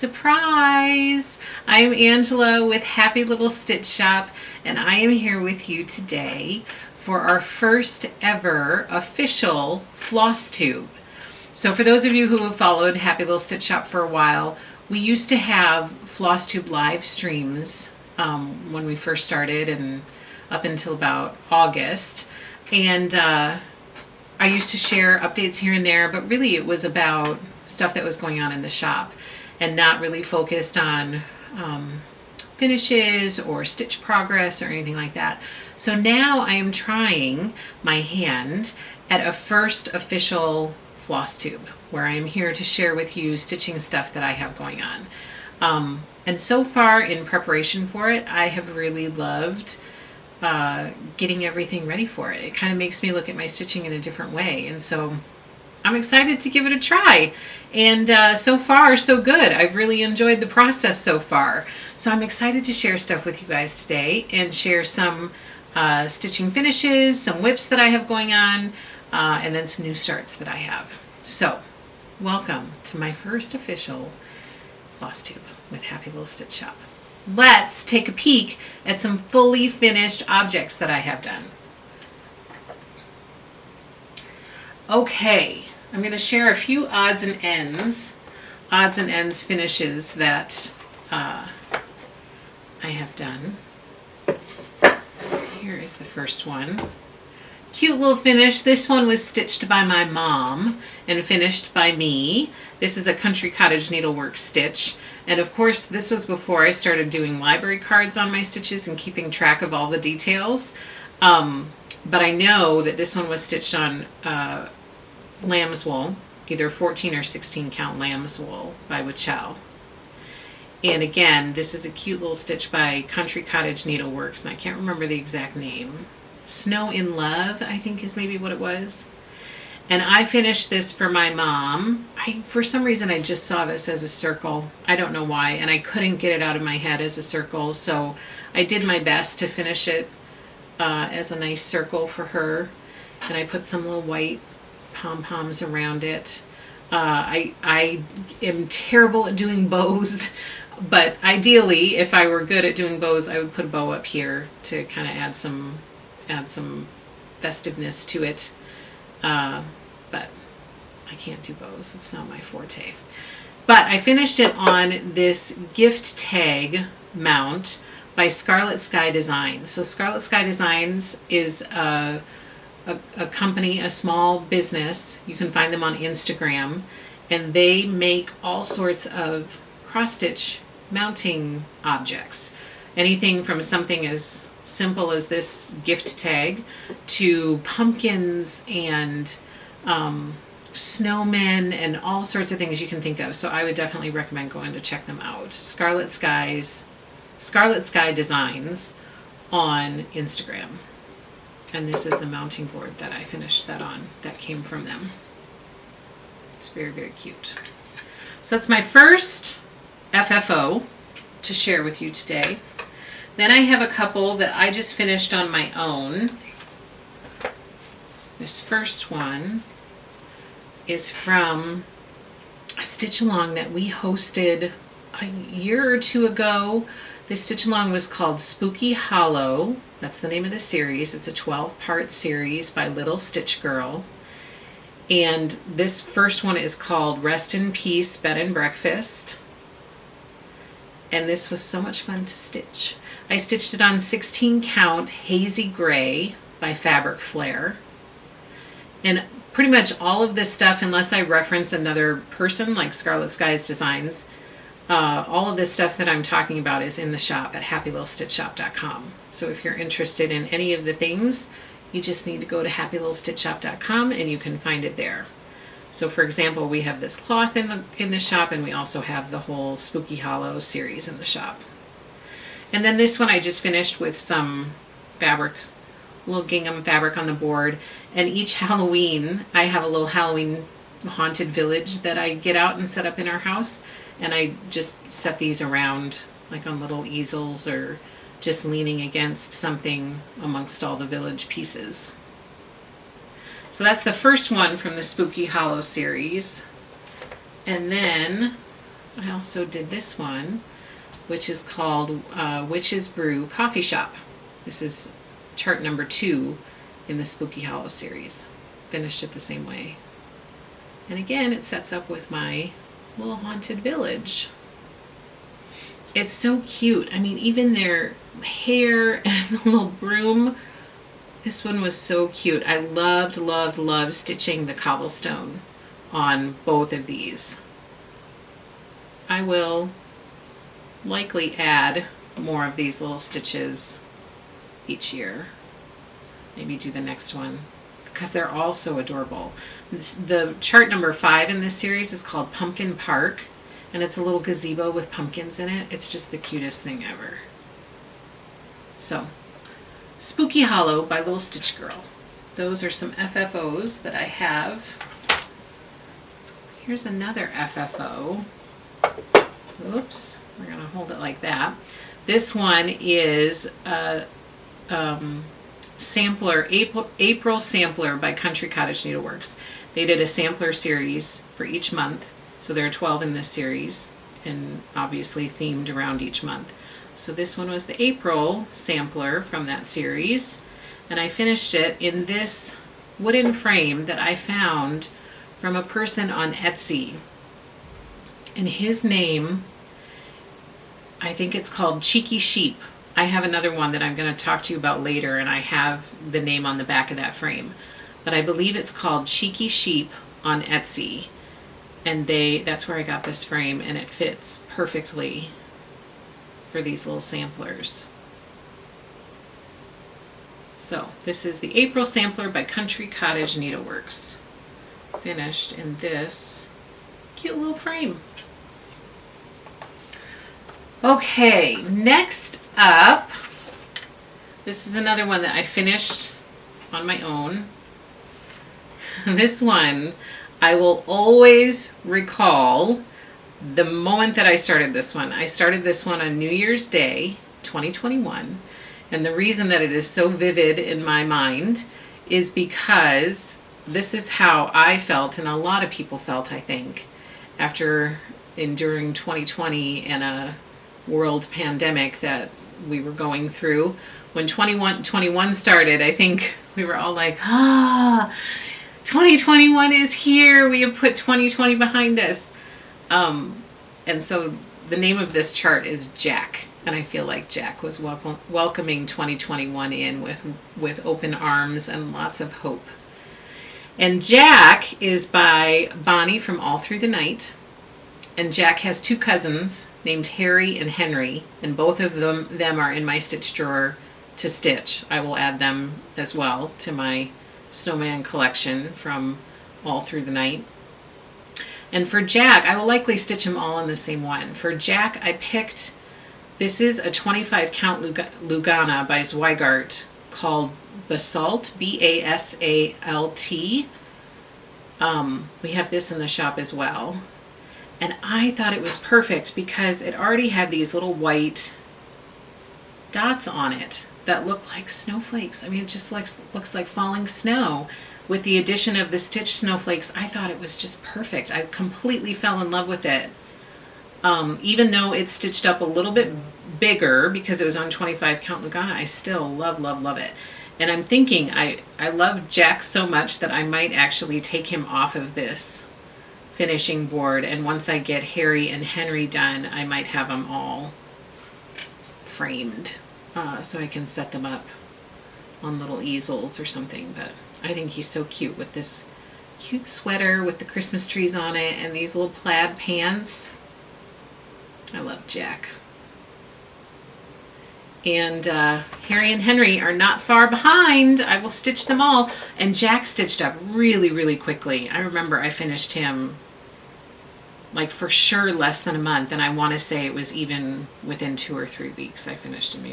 Surprise! I'm Angela with Happy Little Stitch Shop, and I am here with you today for our first ever official Flosstube. So for those of you who have followed Happy Little Stitch Shop for a while, we used to have Flosstube live streams when we first started and up until about August. And I used to share updates here and there, but really it was about stuff that was going on in the shop and not really focused on finishes or stitch progress or anything like that. So now I am trying my hand at a first official Flosstube where I am here to share with you stitching stuff that I have going on. And so far in preparation for it, I have really loved getting everything ready for it. It kind of makes me look at my stitching in a different way, and so I'm excited to give it a try. And so far, so good. I've really enjoyed the process so far. So I'm excited to share stuff with you guys today and share some stitching finishes, some whips that I have going on, and then some new starts that I have. So welcome to my first official Flosstube with Happy Little Stitch Shop. Let's take a peek at some fully finished objects that I have done. Okay, I'm going to share a few odds and ends finishes that I have done. Here is the first one. Cute little finish. This one was stitched by my mom and finished by me. This is a Country Cottage Needlework stitch. And of course, this was before I started doing library cards on my stitches and keeping track of all the details. But I know that this one was stitched on lamb's wool, either 14 or 16 count lamb's wool by Wichell. And again, this is a cute little stitch by Country Cottage Needleworks, and I can't remember the exact name. Snow in Love, I think is maybe what it was. And I finished this for my mom. For some reason, I just saw this as a circle. I don't know why, and I couldn't get it out of my head as a circle, so I did my best to finish it as a nice circle for her. And I put some little white pom-poms around it. I am terrible at doing bows, but ideally, if I were good at doing bows, I would put a bow up here to kind of add some festiveness to it. But I can't do bows. It's not my forte. But I finished it on this gift tag mount by Scarlet Sky Designs. So Scarlet Sky Designs is a company, a small business. You can find them on Instagram, and they make all sorts of cross-stitch mounting objects. Anything from something as simple as this gift tag to pumpkins and snowmen and all sorts of things you can think of. So I would definitely recommend going to check them out. Scarlet Sky Designs on Instagram. And this is the mounting board that I finished that on, that came from them. It's very, very cute. So that's my first FFO to share with you today. Then I have a couple that I just finished on my own. This first one is from a stitch along that we hosted a year or two ago. This stitch along was called Spooky Hollow. That's the name of the series. It's a 12-part series by Little Stitch Girl. And this first one is called Rest in Peace Bed and Breakfast. And this was so much fun to stitch. I stitched it on 16 count Hazy Gray by Fabric Flare. And pretty much all of this stuff, unless I reference another person like Scarlet Skies Designs, all of this stuff that I'm talking about is in the shop at happylittlestitchshop.com. So if you're interested in any of the things, you just need to go to happylittlestitchshop.com and you can find it there. So for example, we have this cloth in the shop, and we also have the whole Spooky Hollow series in the shop. And then this one I just finished with some fabric, little gingham fabric on the board. And each Halloween, I have a little Halloween haunted village that I get out and set up in our house. And I just set these around like on little easels or just leaning against something amongst all the village pieces. So that's the first one from the Spooky Hollow series. And then I also did this one, which is called Witch's Brew Coffee Shop. This is chart number 2 in the Spooky Hollow series. Finished it the same way. And again, it sets up with my little haunted village. It's so cute. I mean, even their hair and the little broom. This one was so cute. I loved, loved, loved stitching the cobblestone on both of these. I will likely add more of these little stitches each year. Maybe do the next one because they're all so adorable. The chart number 5 in this series is called Pumpkin Park, and it's a little gazebo with pumpkins in it. It's just the cutest thing ever. So, Spooky Hollow by Little Stitch Girl. Those are some FFOs that I have. Here's another FFO. Oops, we're going to hold it like that. This one is a sampler, April sampler by Country Cottage Needleworks. They did a sampler series for each month. So there are 12 in this series, and obviously themed around each month. So this one was the April sampler from that series, and I finished it in this wooden frame that I found from a person on Etsy. And his name, I think it's called Cheeky Sheep. I have another one that I'm going to talk to you about later, and I have the name on the back of that frame. But I believe it's called Cheeky Sheep on Etsy. And that's where I got this frame, and it fits perfectly for these little samplers. So this is the April sampler by Country Cottage Needleworks. Finished in this cute little frame. Okay, next up, this is another one that I finished on my own. This one, I will always recall the moment that I started this one. I started this one on New Year's Day, 2021. And the reason that it is so vivid in my mind is because this is how I felt, and a lot of people felt, I think, after enduring 2020 and a world pandemic that we were going through. When 2021 started, I think we were all like, 2021 is here. We have put 2020 behind us. And so the name of this chart is Jack. And I feel like Jack was welcoming 2021 in with open arms and lots of hope. And Jack is by Bonnie from All Through the Night. And Jack has 2 cousins named Harry and Henry. And both of them are in my stitch drawer to stitch. I will add them as well to my snowman collection from All Through the Night. And for Jack, I will likely stitch them all in the same one. For Jack, I picked, this is a 25 count Lugana by Zweigart called Basalt, B-A-S-A-L-T. We have this in the shop as well. And I thought it was perfect because it already had these little white dots on it that look like snowflakes. I mean, it just looks like falling snow. With the addition of the stitched snowflakes, I thought it was just perfect. I completely fell in love with it. Even though it's stitched up a little bit bigger because it was on 25 count Lugana, I still love, love, love it. And I'm thinking, I love Jack so much that I might actually take him off of this finishing board. And once I get Harry and Henry done, I might have them all framed so I can set them up on little easels or something. But I think he's so cute with this cute sweater with the Christmas trees on it and these little plaid pants. I love Jack. And Harry and Henry are not far behind. I will stitch them all. And Jack stitched up really, really quickly. I remember I finished him like for sure less than a month. And I want to say it was even within 2 or 3 weeks I finished him.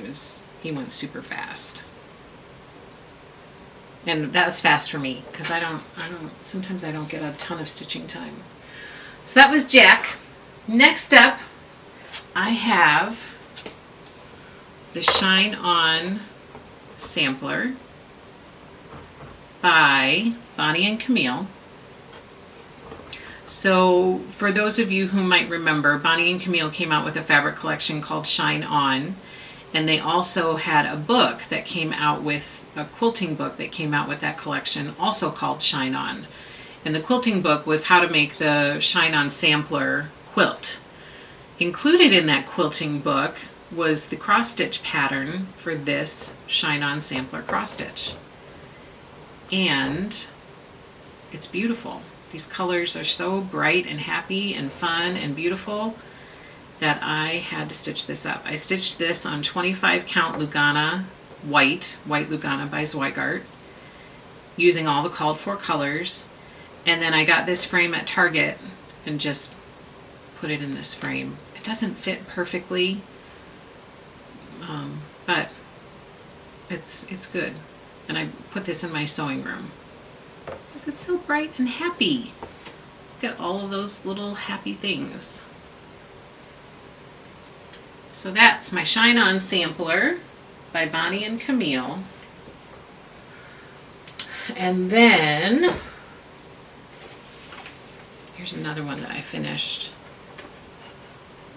He went super fast. And that was fast for me because sometimes I don't get a ton of stitching time. So that was Jack. Next up, I have the Shine On sampler by Bonnie and Camille. So for those of you who might remember, Bonnie and Camille came out with a fabric collection called Shine On, and they also had a book that came out with, a quilting book that came out with that collection, also called Shine On. And the quilting book was how to make the Shine On sampler quilt. Included in that quilting book was the cross stitch pattern for this Shine On sampler cross stitch. And it's beautiful. These colors are so bright and happy and fun and beautiful that I had to stitch this up. I stitched this on 25 count Lugana white Lugana by Zweigart, using all the called for colors. And then I got this frame at Target and just put it in this frame. It doesn't fit perfectly, but it's good. And I put this in my sewing room because it's so bright and happy. Look at all of those little happy things. So that's my Shine On sampler by Bonnie and Camille. And then here's another one that I finished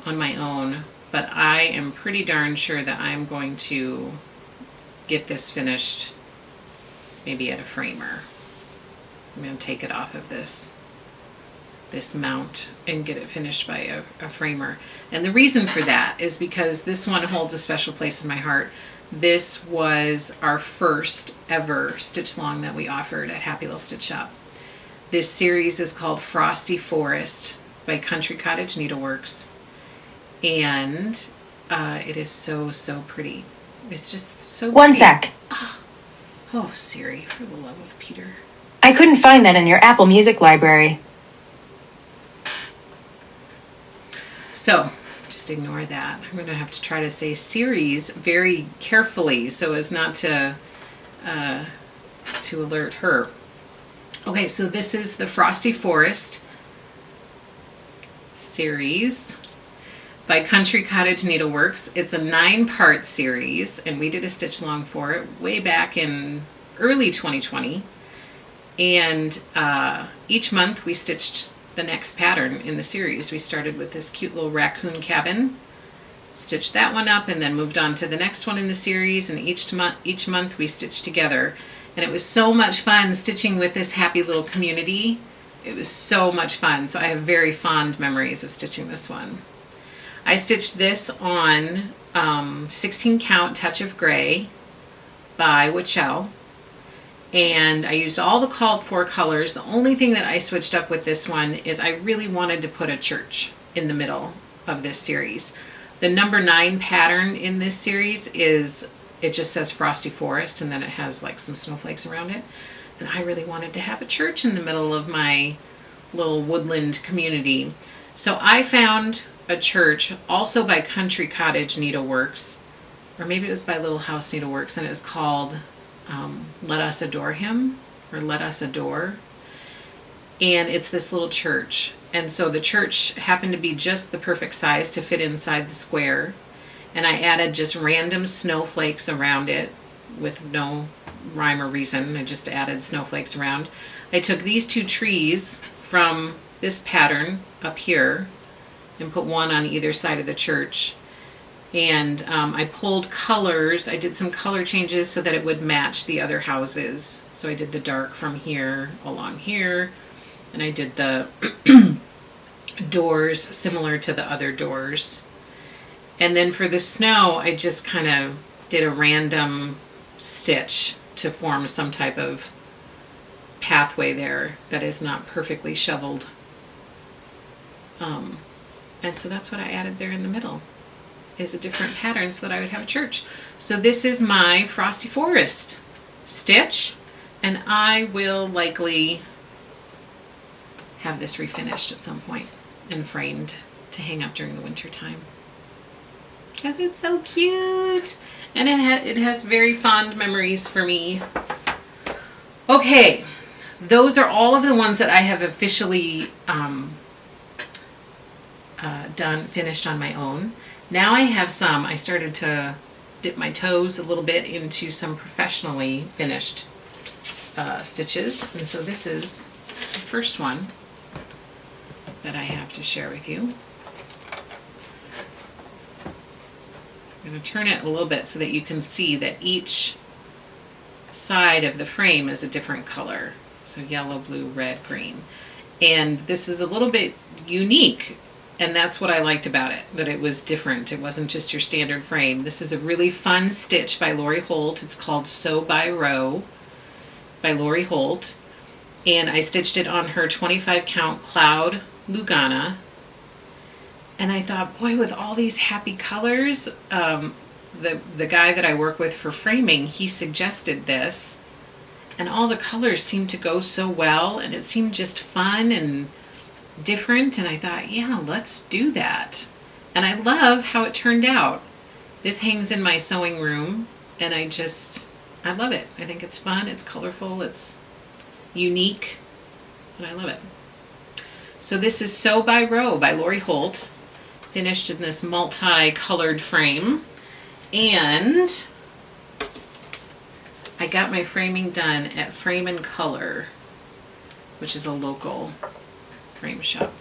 on my own, but I am pretty darn sure that I'm going to get this finished maybe at a framer. I'm going to take it off of this mount and get it finished by a framer. And the reason for that is because this one holds a special place in my heart. This was our first ever stitch along that we offered at Happy Little Stitch Shop. This series is called Frosty Forest by Country Cottage Needleworks, and it is so pretty. It's just so pretty. One sec. Oh, Siri, for the love of Peter. I couldn't find that in your Apple Music library. So, just ignore that. I'm going to have to try to say series very carefully so as not to alert her. Okay, so this is the Frosty Forest series by Country Cottage Needleworks. It's a 9-part series, and we did a stitch along for it way back in early 2020. And each month we stitched the next pattern in the series. We started with this cute little raccoon cabin, stitched that one up, and then moved on to the next one in the series, and each month we stitched together. And it was so much fun stitching with this happy little community. It was so much fun. So I have very fond memories of stitching this one. I stitched this on 16 count Touch of Gray by Wichell. And I used all the called for colors. The only thing that I switched up with this one is I really wanted to put a church in the middle of this series. The number 9 pattern in this series is, it just says Frosty Forest, and then it has like some snowflakes around it. And I really wanted to have a church in the middle of my little woodland community. So I found a church also by Country Cottage Needleworks, or maybe it was by Little House Needleworks, and it was called Let Us Adore Him, or Let Us Adore. And it's this little church. And so the church happened to be just the perfect size to fit inside the square. And I added just random snowflakes around it with no rhyme or reason. I just added snowflakes around. I took these 2 trees from this pattern up here and put one on either side of the church. And I pulled colors. I did some color changes so that it would match the other houses. So I did the dark from here along here. And I did the doors similar to the other doors. And then for the snow, I just kind of did a random stitch to form some type of pathway there that is not perfectly shoveled. And so that's what I added there in the middle, is a different pattern so that I would have a church. So this is my Frosty Forest stitch, and I will likely have this refinished at some point and framed to hang up during the winter time. Because it's so cute, and it has very fond memories for me. Okay, those are all of the ones that I have officially finished on my own. Now I have some, I started to dip my toes a little bit into some professionally finished stitches. And so this is the first one. that I have to share with you. I'm going to turn it a little bit so that you can see that each side of the frame is a different color. So yellow, blue, red, green. And this is a little bit unique, and that's what I liked about it, that it was different. It wasn't just your standard frame. This is a really fun stitch by Lori Holt. It's called Sew by Row by Lori Holt. And I stitched it on her 25 count Cloud Lugana. And I thought, boy, with all these happy colors, the guy that I work with for framing, he suggested this. And all the colors seemed to go so well, and it seemed just fun and different. And I thought, yeah, let's do that. And I love how it turned out. This hangs in my sewing room, and I love it. I think it's fun, it's colorful, it's unique, and I love it. So this is Sew by Row by Lori Holt, finished in this multi-colored frame. And I got my framing done at Frame and Color, which is a local frame shop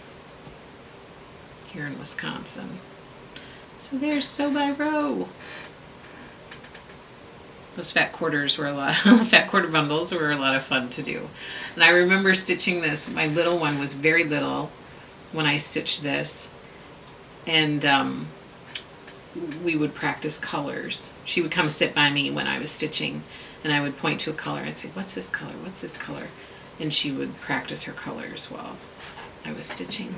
here in Wisconsin. So there's Sew by Row. Those fat quarters were fat quarter bundles were a lot of fun to do. And I remember stitching this. My little one was very little when I stitched this. And we would practice colors. She would come sit by me when I was stitching, and I would point to a color and say, what's this color? What's this color? And she would practice her colors while I was stitching.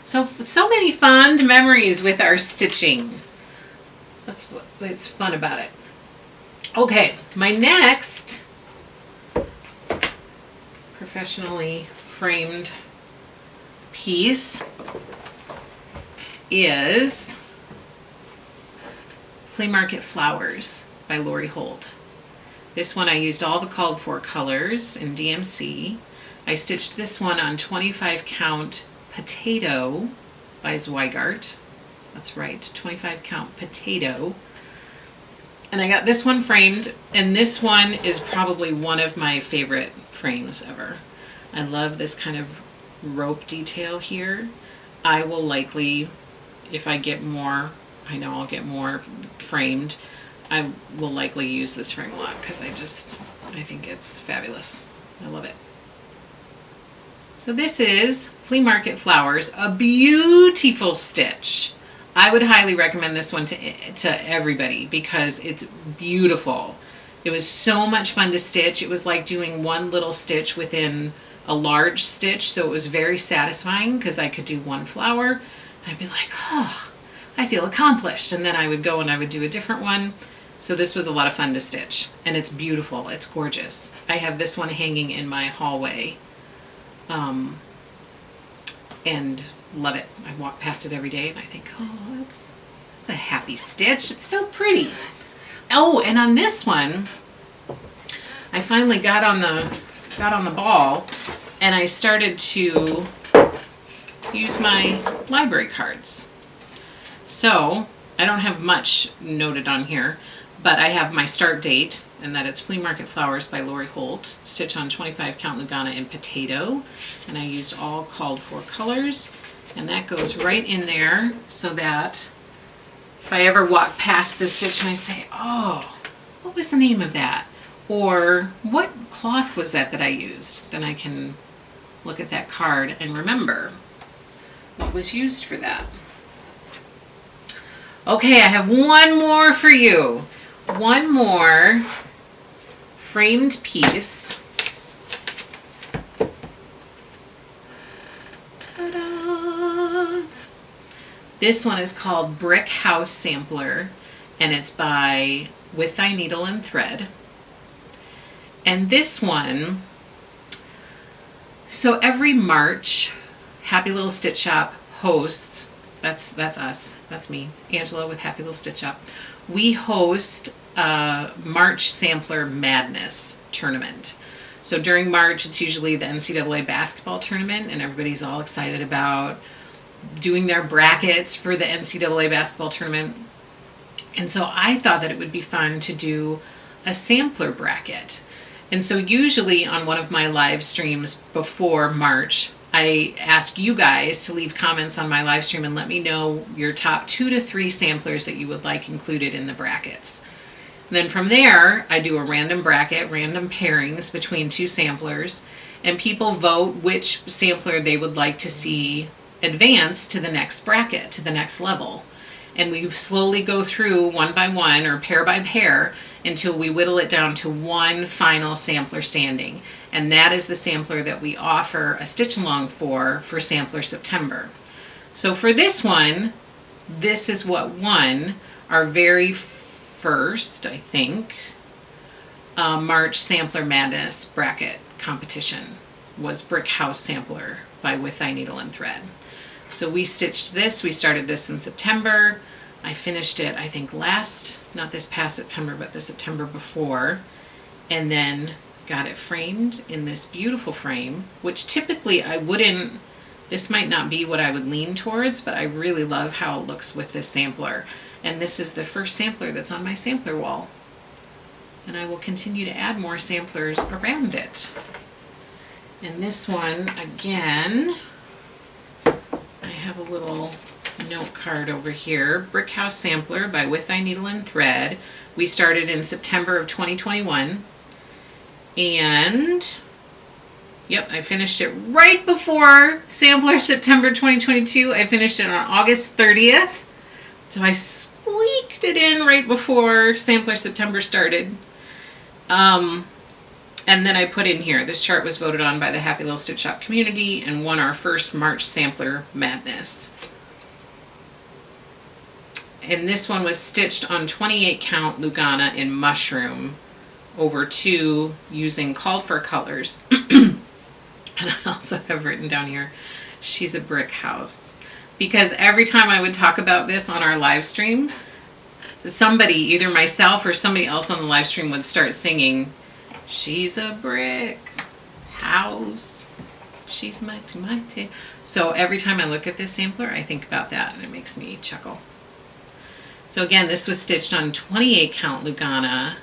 So many fond memories with our stitching. That's what's fun about it. Okay, my next professionally framed piece is Flea Market Flowers by Lori Holt. This one I used all the called for colors in DMC. I stitched this one on 25 count Potato by Zweigart. That's right, 25 count Potato. And I got this one framed, and this one is probably one of my favorite frames ever. I love this kind of rope detail here. I will likely, if I get more, I know I'll get more framed, I will likely use this frame a lot because I think it's fabulous. I love it. So this is Flea Market Flowers, a beautiful stitch. I would highly recommend this one to everybody because it's beautiful. It was so much fun to stitch. It was like doing one little stitch within a large stitch, so it was very satisfying because I could do one flower and I'd be like, oh, I feel accomplished. And then I would go and I would do a different one. So this was a lot of fun to stitch, and it's beautiful. It's gorgeous. I have this one hanging in my hallway, and love it. I walk past it every day and I think, oh, it's a happy stitch. It's so pretty. Oh, and on this one, I finally got on the ball, and I started to use my library cards. So I don't have much noted on here, but I have my start date, and that it's Flea Market Flowers by Lori Holt, stitch on 25 count Lugana in Potato, and I used all called for colors, and that goes right in there so that if I ever walk past this stitch and I say, oh, what was the name of that? Or what cloth was that I used? Then I can look at that card and remember what was used for that. Okay, I have one more for you. One more framed piece. Ta-da! This one is called Brick House Sampler, and it's by With Thy Needle and Thread. And this one, so every March, Happy Little Stitch Shop hosts, that's us, that's me, Angela with Happy Little Stitch Shop. We host a March Sampler Madness tournament. So during March, it's usually the NCAA basketball tournament, and everybody's all excited about doing their brackets for the NCAA basketball tournament. And so I thought that it would be fun to do a sampler bracket. And so usually on one of my live streams before March, I ask you guys to leave comments on my live stream and let me know your top 2 to 3 samplers that you would like included in the brackets. And then from there, I do a random bracket, random pairings between 2 samplers, and people vote which sampler they would like to see advance to the next bracket, to the next level. And we slowly go through one by one or pair by pair until we whittle it down to one final sampler standing. And that is the sampler that we offer a stitch along for Sampler September. So for this one, this is what won our very first, I think, March Sampler Madness bracket competition was Brick House Sampler by With Thy Needle and Thread. So we stitched this, we started this in September. I finished it, I think not this past September, but the September before, and then got it framed in this beautiful frame, which typically this might not be what I would lean towards, but I really love how it looks with this sampler. And this is the first sampler that's on my sampler wall. And I will continue to add more samplers around it. And this one, again, I have a little note card over here. Brick House Sampler by With Thy Needle and Thread. We started in September of 2021. And, yep, I finished it right before Sampler September 2022. I finished it on August 30th. So I squeaked it in right before Sampler September started. And then I put in here, this chart was voted on by the Happy Little Stitch Shop community and won our first March Sampler Madness. And this one was stitched on 28 count Lugana in mushroom over 2 using called for colors. And I also have written down here, she's a brick house. Because every time I would talk about this on our live stream, somebody, either myself or somebody else on the live stream, would start singing, she's a brick house, she's mighty, mighty. So every time I look at this sampler, I think about that, and it makes me chuckle. So again, this was stitched on 28 count Lugana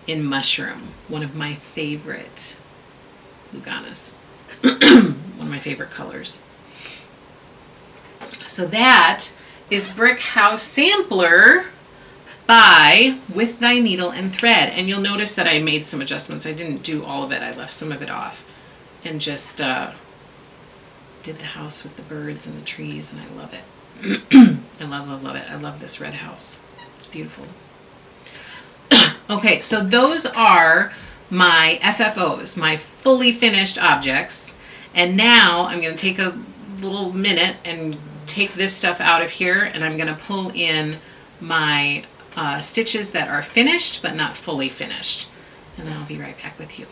in mushroom, one of my favorite Luganas, one of my favorite colors. So that is Brick House Sampler by With Thy Needle and Thread. And you'll notice that I made some adjustments. I didn't do all of it. I left some of it off and just did the house with the birds and the trees, and I love it. I love it. I love this red house. It's beautiful. Okay, so those are my FFOs, my fully finished objects. And now I'm going to take a little minute and take this stuff out of here, and I'm going to pull in my stitches that are finished but not fully finished, and then I'll be right back with you.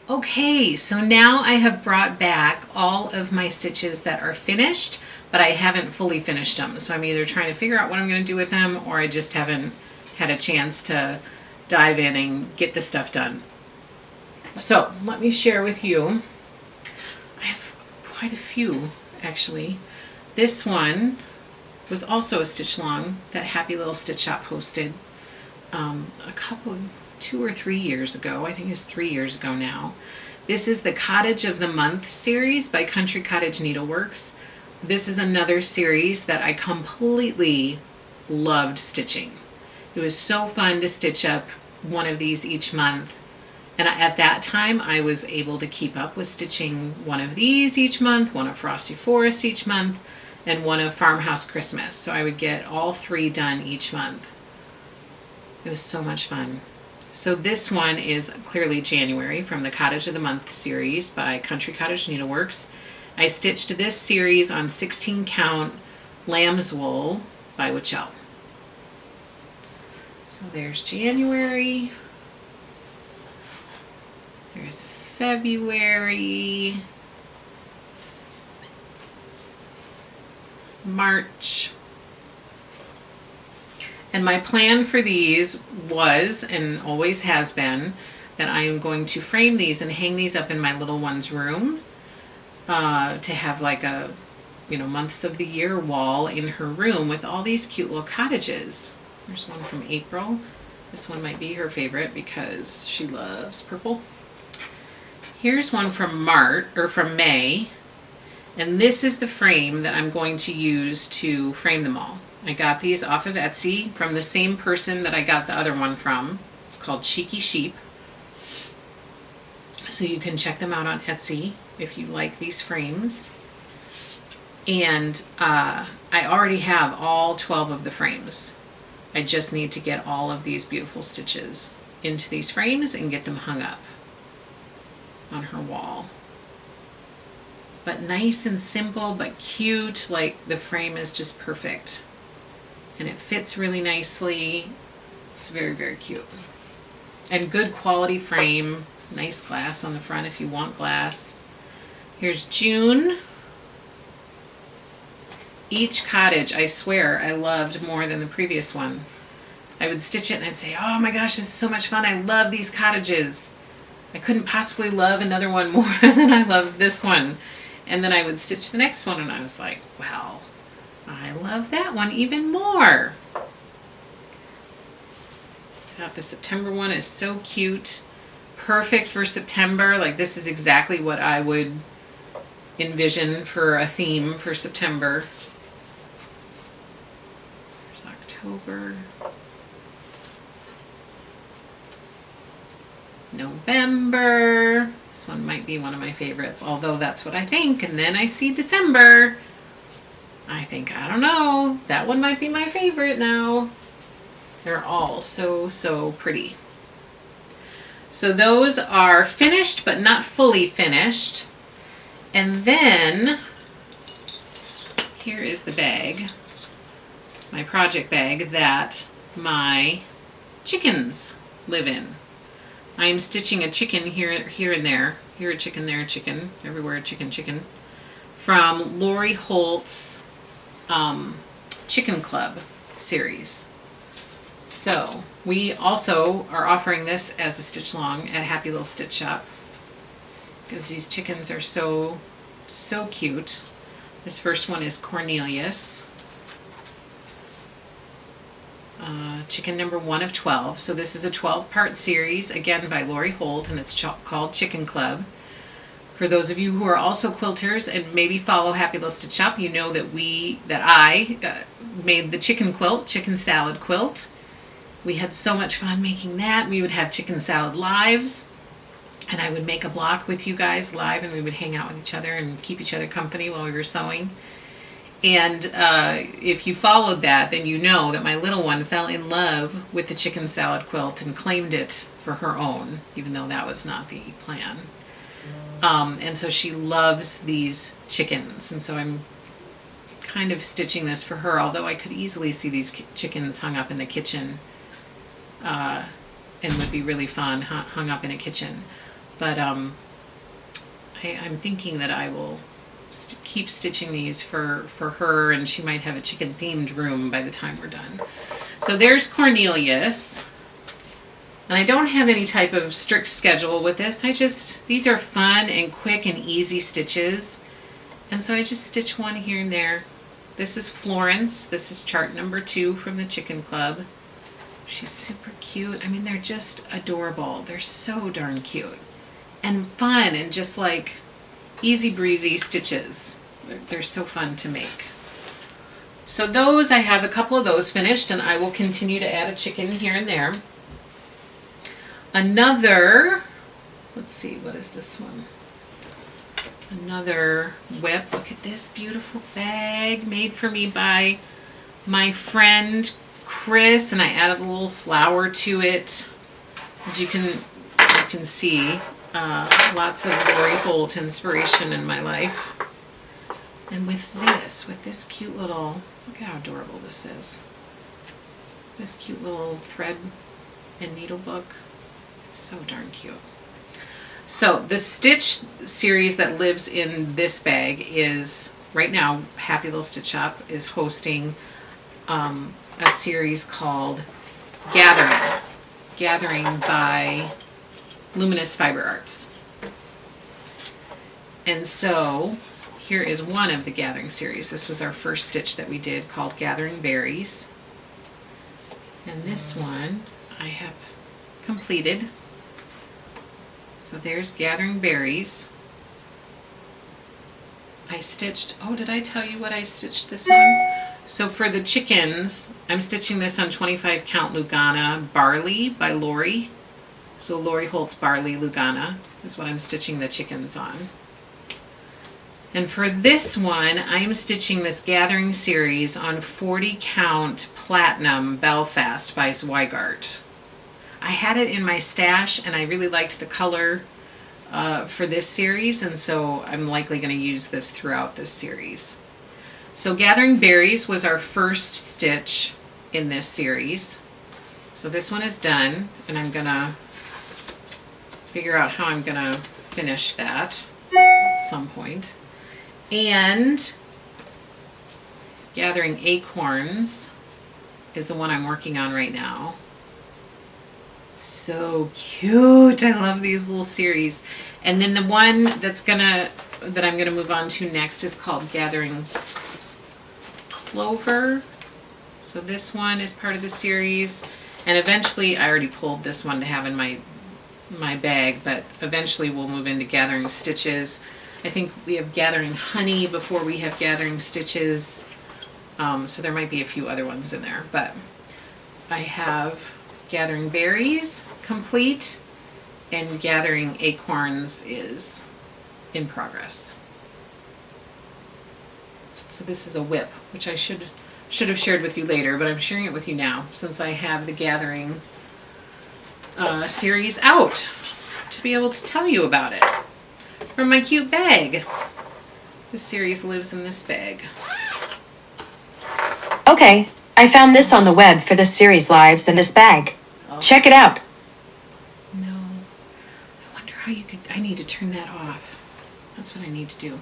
Okay, so now I have brought back all of my stitches that are finished, but I haven't fully finished them. So I'm either trying to figure out what I'm going to do with them, or I just haven't had a chance to dive in and get the stuff done. So let me share with you. I have quite a few, actually. This one was also a stitch along that Happy Little Stitch Shop hosted a couple, 2 or 3 years ago. I think it's 3 years ago now. This is the Cottage of the Month series by Country Cottage Needleworks. This is another series that I completely loved stitching. It was so fun to stitch up one of these each month. And at that time, I was able to keep up with stitching one of these each month, one of Frosty Forest each month, and one of Farmhouse Christmas. So I would get all 3 done each month. It was so much fun. So this one is clearly January from the Cottage of the Month series by Country Cottage Needleworks. I stitched this series on 16 count lamb's wool by Wichell. So there's January. There's February. March. And my plan for these was, and always has been, that I am going to frame these and hang these up in my little one's room to have like a, months of the year wall in her room with all these cute little cottages. There's one from April. This one might be her favorite because she loves purple. Here's one from May. And this is the frame that I'm going to use to frame them all. I got these off of Etsy from the same person that I got the other one from. It's called Cheeky Sheep. So you can check them out on Etsy if you like these frames. And I already have all 12 of the frames. I just need to get all of these beautiful stitches into these frames and get them hung up on her wall. But nice and simple, but cute. Like, the frame is just perfect. And it fits really nicely. It's very, very cute. And good quality frame. Nice glass on the front if you want glass. Here's June. Each cottage, I swear, I loved more than the previous one. I would stitch it and I'd say, oh my gosh, this is so much fun. I love these cottages. I couldn't possibly love another one more than I love this one. And then I would stitch the next one and I was like, wow, I love that one even more. I thought the September one is so cute. Perfect for September. Like, this is exactly what I would envision for a theme for September. There's October. November. This one might be one of my favorites, although that's what I think. And then I see December. I think, I don't know, that one might be my favorite now. They're all so, so pretty. So those are finished, but not fully finished. And then, here is the bag, my project bag that my chickens live in. I'm stitching a chicken here and there. Here a chicken, there a chicken, everywhere a chicken, chicken. From Lori Holt's Chicken Club series. So we also are offering this as a stitch along at Happy Little Stitch Shop because these chickens are so, so cute. This first one is Cornelius. Chicken number 1 of 12. So this is a 12-part series, again by Lori Holt, and it's called Chicken Club. For those of you who are also quilters and maybe follow Happy Little Stitch Shop, you know that I made the chicken quilt, chicken salad quilt. We had so much fun making that. We would have chicken salad lives, and I would make a block with you guys live, and we would hang out with each other and keep each other company while we were sewing. And if you followed that, then you know that my little one fell in love with the chicken salad quilt and claimed it for her own, even though that was not the plan. And so she loves these chickens. And so I'm kind of stitching this for her, although I could easily see these chickens hung up in the kitchen and would be really fun hung up in a kitchen. But I'm thinking that I will keep stitching these for her, and she might have a chicken themed room by the time we're done. So there's Cornelius, and I don't have any type of strict schedule with this. These are fun and quick and easy stitches, and so I just stitch one here and there. This is Florence. This is chart number 2 from the Chicken Club. She's super cute. I mean, they're just adorable. They're so darn cute and fun and just like easy breezy stitches. They're so fun to make. So those, I have a couple of those finished, and I will continue to add a chicken here and there. Another, let's see, what is this one? Another whip. Look at this beautiful bag made for me by my friend Chris, and I added a little flower to it. As you can see, lots of Lori Holt inspiration in my life. And with this cute little, look at how adorable this is. This cute little thread and needle book. It's so darn cute. So the stitch series that lives in this bag is, right now, Happy Little Stitch Shop is hosting a series called Gathering by Luminous Fiber Arts. And so here is one of the Gathering series. This was our first stitch that we did, called Gathering Berries. And this one I have completed. So there's Gathering Berries. I stitched, oh, did I tell you what I stitched this on? So for the chickens, I'm stitching this on 25 count Lugana Barley by Lori. So Lori Holt's Barley Lugana is what I'm stitching the chickens on. And for this one, I'm stitching this Gathering Series on 40 count Platinum Belfast by Zweigart. I had it in my stash and I really liked the color for this series, and so I'm likely going to use this throughout this series. So Gathering Berries was our first stitch in this series. So this one is done, and I'm going to figure out how I'm going to finish that at some point. And Gathering Acorns is the one I'm working on right now. So cute. I love these little series. And then the one that I'm gonna move on to next is called Gathering Clover. So this one is part of the series, and eventually I already pulled this one to have in my bag, but eventually we'll move into Gathering Stitches. I think we have Gathering Honey before we have Gathering Stitches, so there might be a few other ones in there, but I have Gathering Berries complete, and Gathering Acorns is in progress. So this is a whip, which I should have shared with you later, but I'm sharing it with you now since I have the Gathering series out to be able to tell you about it from my cute bag. This series lives in this bag. Okay, I found this on the web for this series lives in this bag. Check it out. No. I wonder how you could... I need to turn that off. That's what I need to do.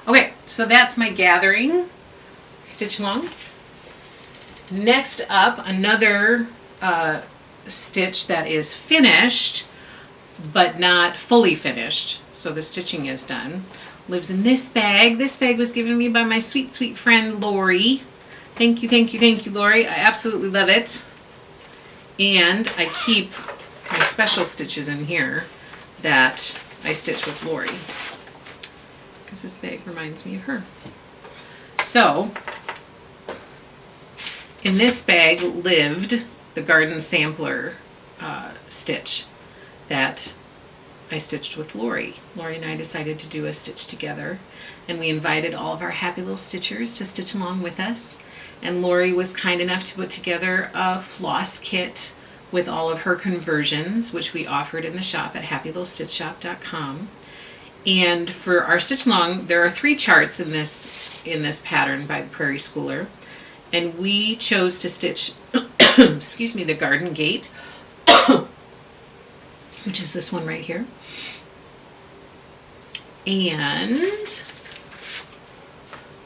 Okay, so that's my Gathering stitch along. Next up, another stitch that is finished, but not fully finished. So the stitching is done. Lives in this bag. This bag was given me by my sweet, sweet friend, Lori. Thank you, thank you, thank you, Lori. I absolutely love it. And I keep my special stitches in here that I stitch with Lori, because this bag reminds me of her. So, in this bag lived the Garden Sampler stitch that I stitched with Lori. Lori and I decided to do a stitch together, and we invited all of our happy little stitchers to stitch along with us. And Lori was kind enough to put together a floss kit with all of her conversions, which we offered in the shop at happylittlestitchshop.com. And for our stitch along, there are 3 charts in this pattern by the Prairie Schooler, and we chose to stitch excuse me, the Garden Gate, which is this one right here. And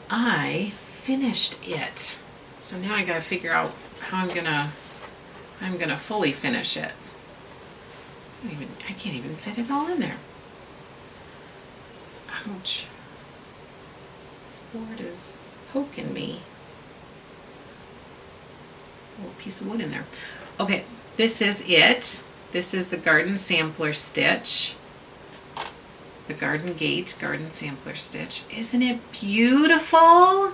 I finished it. So now I gotta figure out how I'm gonna fully finish it. I can't even fit it all in there. Ouch. This board is poking me. A little piece of wood in there. Okay, this is it. This is the Garden Sampler stitch. The Garden Gate Garden Sampler stitch. Isn't it beautiful?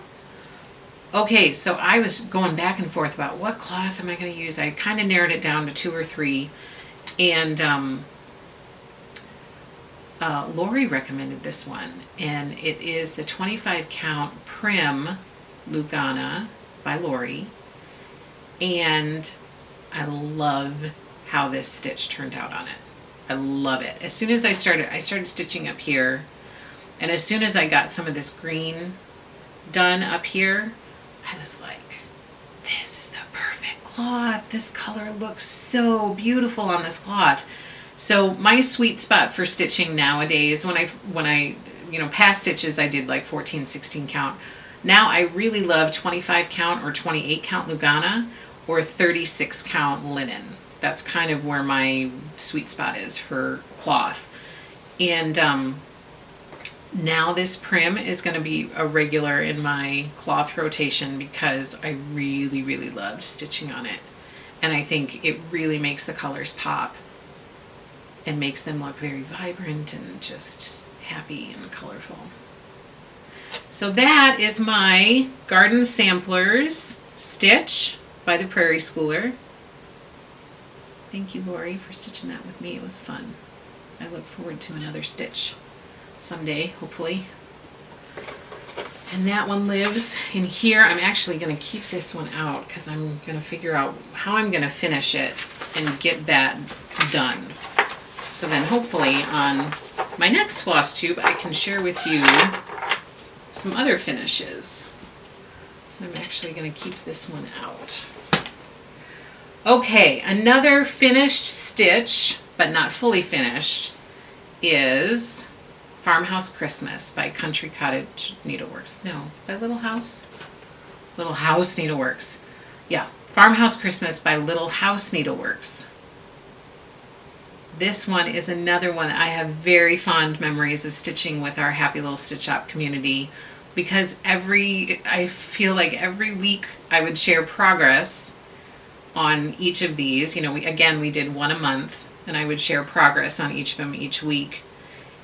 Okay, so I was going back and forth about what cloth am I going to use. I kind of narrowed it down to 2 or 3. And Lori recommended this one. And it is the 25 count Prim Lugana by Lori. And I love how this stitch turned out on it. I love it. As soon as I started stitching up here. And as soon as I got some of this green done up here, I was like, this is the perfect cloth. This color looks so beautiful on this cloth. So my sweet spot for stitching nowadays, when I past stitches I did like 14, 16 count. Now I really love 25 count or 28 count Lugana or 36 count linen. That's kind of where my sweet spot is for cloth. And now this Prim is going to be a regular in my cloth rotation because I really, really loved stitching on it. And I think it really makes the colors pop and makes them look very vibrant and just happy and colorful. So that is my Garden Samplers stitch by the Prairie Schooler. Thank you, Lori, for stitching that with me. It was fun. I look forward to another stitch someday, hopefully. And that one lives in here. I'm actually going to keep this one out because I'm going to figure out how I'm going to finish it and get that done. So then hopefully on my next floss tube I can share with you some other finishes. So I'm actually going to keep this one out. Okay, another finished stitch, but not fully finished, is Farmhouse Christmas by Country Cottage Needleworks. No, by Little House Needleworks. Yeah, Farmhouse Christmas by Little House Needleworks. This one is another one I have very fond memories of stitching with our Happy Little Stitch Shop community, because I feel like every week I would share progress on each of these. You know, we did one a month, and I would share progress on each of them each week.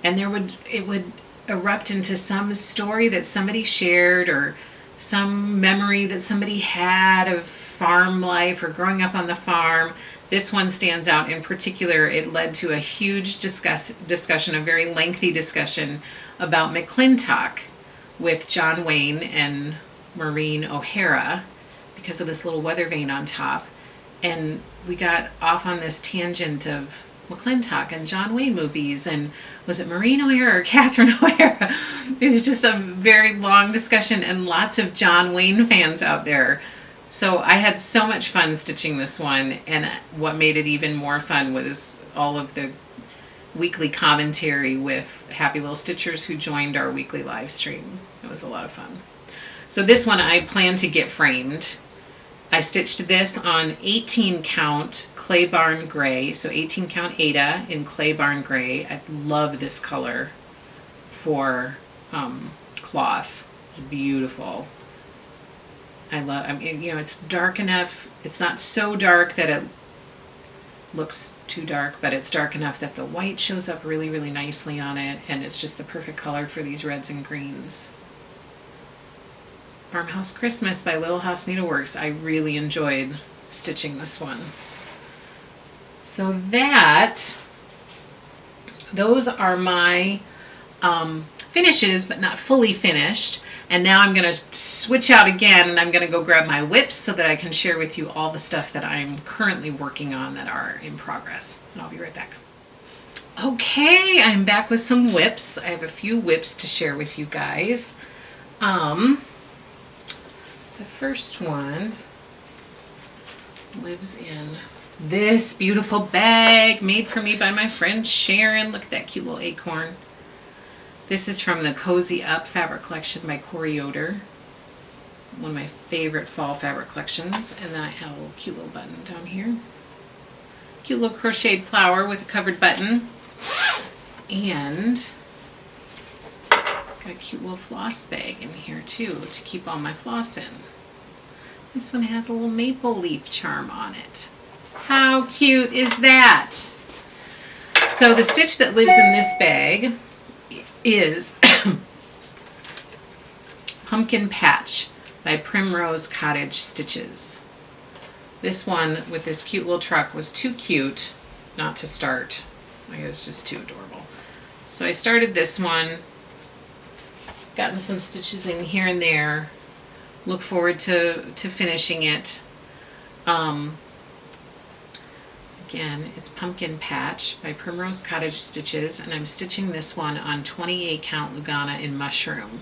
And it would erupt into some story that somebody shared or some memory that somebody had of farm life or growing up on the farm. This one stands out in particular. It led to a huge discussion, a very lengthy discussion about McClintock with John Wayne and Maureen O'Hara because of this little weather vane on top. And we got off on this tangent of McClintock and John Wayne movies, and was it Maureen O'Hara or Catherine O'Hara? It was just a very long discussion and lots of John Wayne fans out there. So I had so much fun stitching this one, and what made it even more fun was all of the weekly commentary with Happy Little Stitchers who joined our weekly live stream. It was a lot of fun. So this one I plan to get framed. I stitched this on 18 count Clay Barn Gray, so 18 count Ada in Clay Barn Gray. I love this color for cloth. It's beautiful. It's dark enough. It's not so dark that it looks too dark, but it's dark enough that the white shows up really, really nicely on it, and it's just the perfect color for these reds and greens. Farmhouse Christmas by Little House Needleworks. I really enjoyed stitching this one. So those are my finishes, but not fully finished. And now I'm going to switch out again, and I'm going to go grab my whips so that I can share with you all the stuff that I'm currently working on that are in progress. And I'll be right back. Okay, I'm back with some whips. I have a few whips to share with you guys. The first one lives in this beautiful bag made for me by my friend Sharon. Look at that cute little acorn. This is from the Cozy Up fabric collection by Corey Yoder. One of my favorite fall fabric collections. And then I have a little cute little button down here. Cute little crocheted flower with a covered button. And got a cute little floss bag in here too to keep all my floss in. This one has a little maple leaf charm on it. How cute is that? So the stitch that lives in this bag is Pumpkin Patch by Primrose Cottage Stitches. This one with this cute little truck was too cute not to start. I guess it's just too adorable. So I started this one, gotten some stitches in here and there. Look forward to finishing it. Again, it's Pumpkin Patch by Primrose Cottage Stitches, and I'm stitching this one on 28 count Lugana in Mushroom.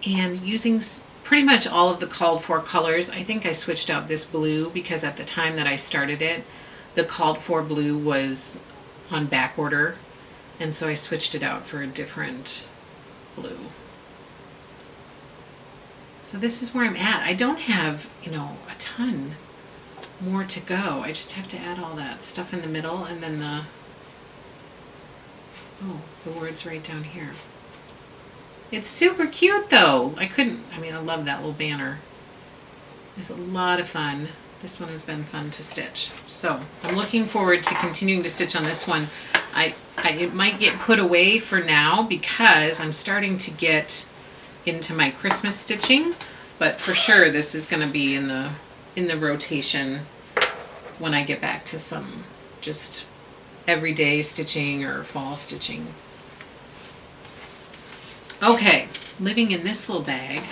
And using pretty much all of the called for colors. I think I switched out this blue because at the time that I started it, the called for blue was on back order, and so I switched it out for a different blue. So this is where I'm at. I don't have, a ton more to go. I just have to add all that stuff in the middle, and then the words right down here. It's super cute though. I love that little banner. It's a lot of fun. This one has been fun to stitch. So I'm looking forward to continuing to stitch on this one. I it might get put away for now because I'm starting to get into my Christmas stitching, but for sure this is going to be in the rotation when I get back to some just everyday stitching or fall stitching. Okay, living in this little bag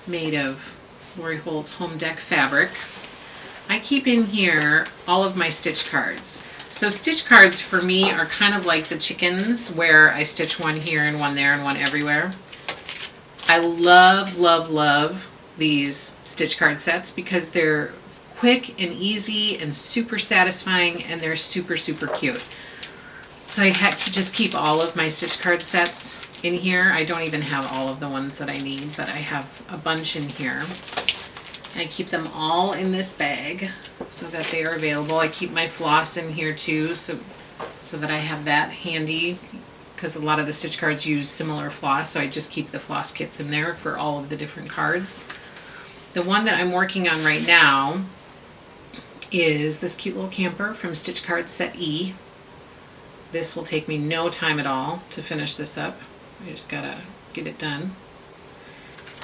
made of Lori Holt's Home Deck fabric. I keep in here all of my stitch cards. So stitch cards for me are kind of like the chickens, where I stitch one here and one there and one everywhere. I love, love, love these stitch card sets because they're quick and easy and super satisfying, and they're super, super cute. So I just keep all of my stitch card sets in here. I don't even have all of the ones that I need, but I have a bunch in here. I keep them all in this bag so that they are available. I keep my floss in here too, so that I have that handy, because a lot of the stitch cards use similar floss, so I just keep the floss kits in there for all of the different cards. The one that I'm working on right now is this cute little camper from Stitch Cards Set E. This will take me no time at all to finish this up. I just gotta get it done.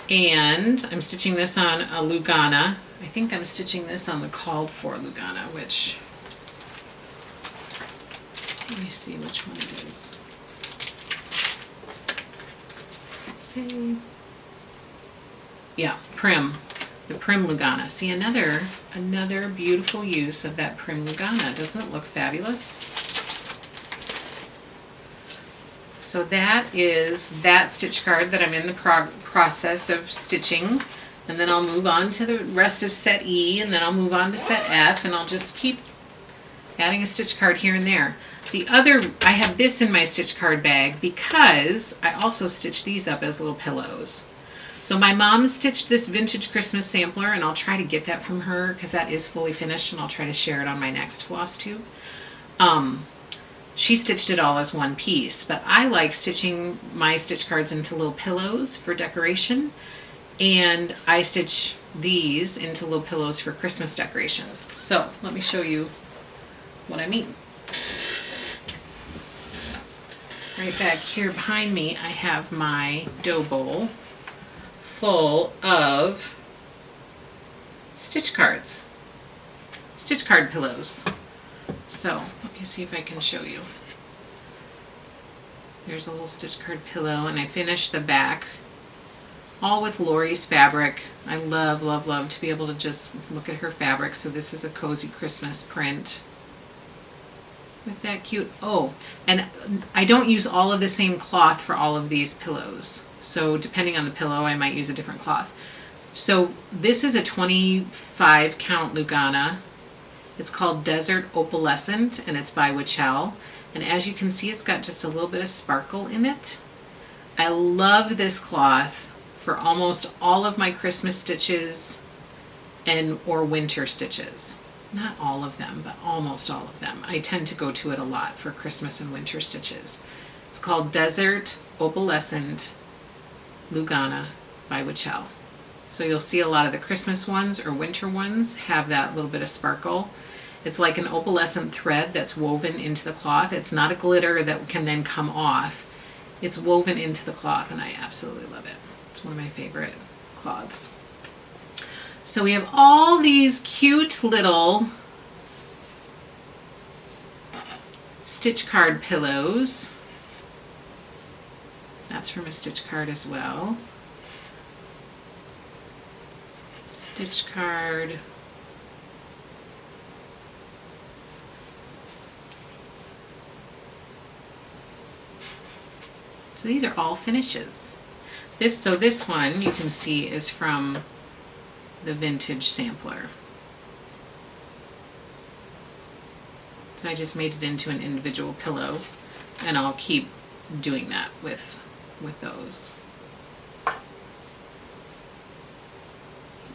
And I'm stitching this on a Lugana. I think I'm stitching this on the called for Lugana, which, let me see which one it is. Does it say? Yeah, Prim. The Prim Lugana. See, another beautiful use of that Prim Lugana. Doesn't it look fabulous? So that is that stitch card that I'm in the process of stitching, and then I'll move on to the rest of set E, and then I'll move on to set F, and I'll just keep adding a stitch card here and there. I have this in my stitch card bag because I also stitch these up as little pillows. So my mom stitched this vintage Christmas sampler, and I'll try to get that from her because that is fully finished, and I'll try to share it on my next Flosstube. She stitched it all as one piece, but I like stitching my stitch cards into little pillows for decoration, and I stitch these into little pillows for Christmas decoration. So let me show you what I mean. Right back here behind me, I have my dough bowl full of stitch cards, stitch card pillows. So let me see if I can show you. There's a little stitch card pillow, and I finished the back all with Lori's fabric. I love, love, love to be able to just look at her fabric. So this is a cozy Christmas print with that cute, oh, and I don't use all of the same cloth for all of these pillows. So depending on the pillow, I might use a different cloth. So this is a 25 count Lugana. It's called Desert Opalescent, and it's by Wichell. And as you can see, it's got just a little bit of sparkle in it. I love this cloth for almost all of my Christmas stitches or winter stitches. Not all of them, but almost all of them. I tend to go to it a lot for Christmas and winter stitches. It's called Desert Opalescent Lugana by Wichell. So you'll see a lot of the Christmas ones or winter ones have that little bit of sparkle. It's like an opalescent thread that's woven into the cloth. It's not a glitter that can then come off. It's woven into the cloth, and I absolutely love it. It's one of my favorite cloths. So we have all these cute little stitch card pillows. That's from a stitch card as well. Stitch card. So these are all finishes. This one you can see is from the vintage sampler. So I just made it into an individual pillow, and I'll keep doing that with those.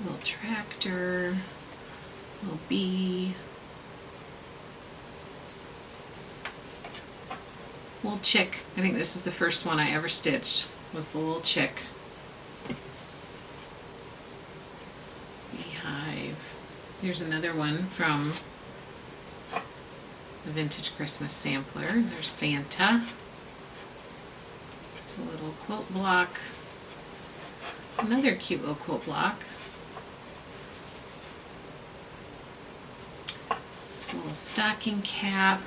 Little tractor, little bee, little chick. I think this is the first one I ever stitched, was the little chick. Beehive. Here's another one from a vintage Christmas sampler. There's Santa. There's a little quilt block. Another cute little quilt block. This little stocking cap.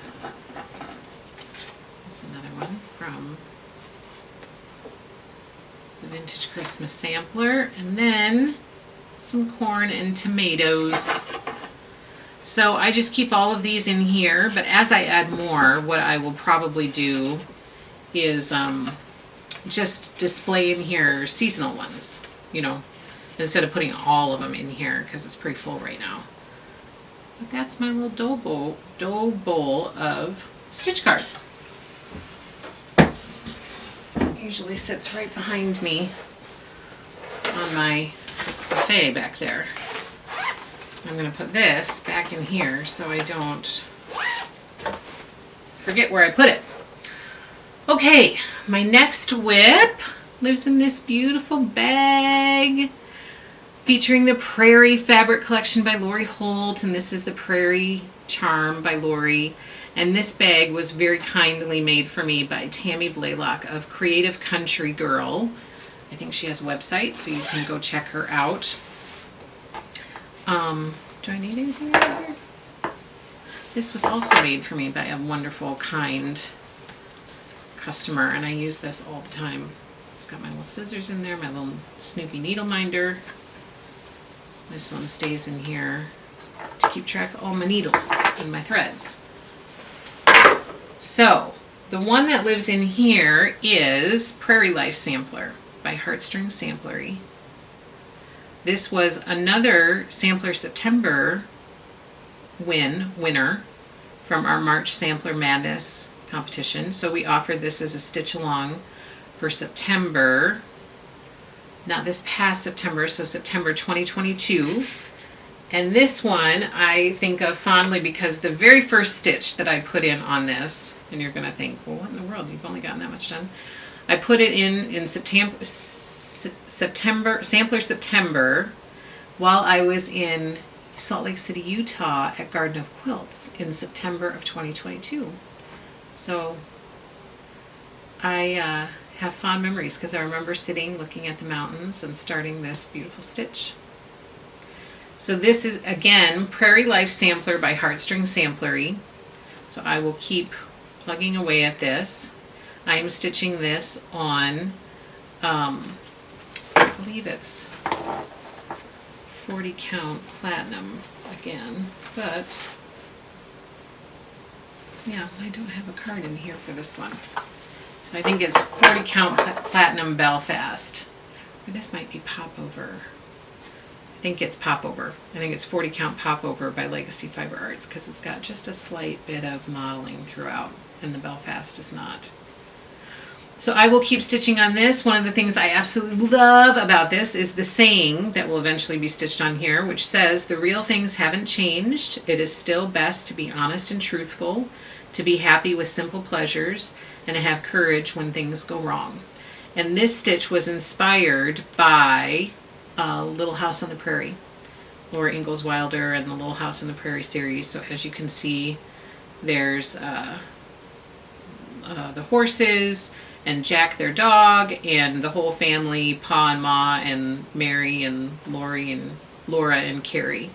That's another one from the vintage Christmas sampler. And then some corn and tomatoes. So I just keep all of these in here, but as I add more, what I will probably do is just display in here seasonal ones, you know, instead of putting all of them in here because it's pretty full right now. But that's my little dough bowl of stitch cards. Usually sits right behind me on my buffet back there. I'm going to put this back in here so I don't forget where I put it. Okay, my next whip lives in this beautiful bag featuring the Prairie Fabric Collection by Lori Holt, and this is the Prairie Charm by Lori. And this bag was very kindly made for me by Tammy Blaylock of Creative Country Girl. I think she has a website, so you can go check her out. Do I need anything over here? This was also made for me by a wonderful, kind customer, and I use this all the time. It's got my little scissors in there, my little Snoopy needle minder. This one stays in here to keep track of all my needles and my threads. So, the one that lives in here is Prairie Life Sampler by Heartstring Samplery. This was another Sampler September winner from our March Sampler Madness competition. So we offered this as a stitch along for September, not this past September, so September 2022. And this one I think of fondly because the very first stitch that I put in on this, and you're going to think, well, what in the world? You've only gotten that much done. I put it in Sampler September while I was in Salt Lake City, Utah at Garden of Quilts in September of 2022. So I have fond memories because I remember sitting looking at the mountains and starting this beautiful stitch. So this is again Prairie Life Sampler by Heartstring Samplery. So I will keep plugging away at this. I am stitching this on I believe it's 40 count platinum again, but yeah, I don't have a card in here for this one. So I think it's 40 count platinum Belfast. Or this might be Popover. I think it's Popover. I think it's 40 count Popover by Legacy Fiber Arts because it's got just a slight bit of modeling throughout and the Belfast is not. So I will keep stitching on this. One of the things I absolutely love about this is the saying that will eventually be stitched on here, which says, "The real things haven't changed. It is still best to be honest and truthful, to be happy with simple pleasures, and to have courage when things go wrong." And this stitch was inspired by Little House on the Prairie, Laura Ingalls Wilder and the Little House on the Prairie series. So as you can see, there's the horses, and Jack their dog, and the whole family, Pa and Ma, and Mary, and Lori, and Laura, and Carrie.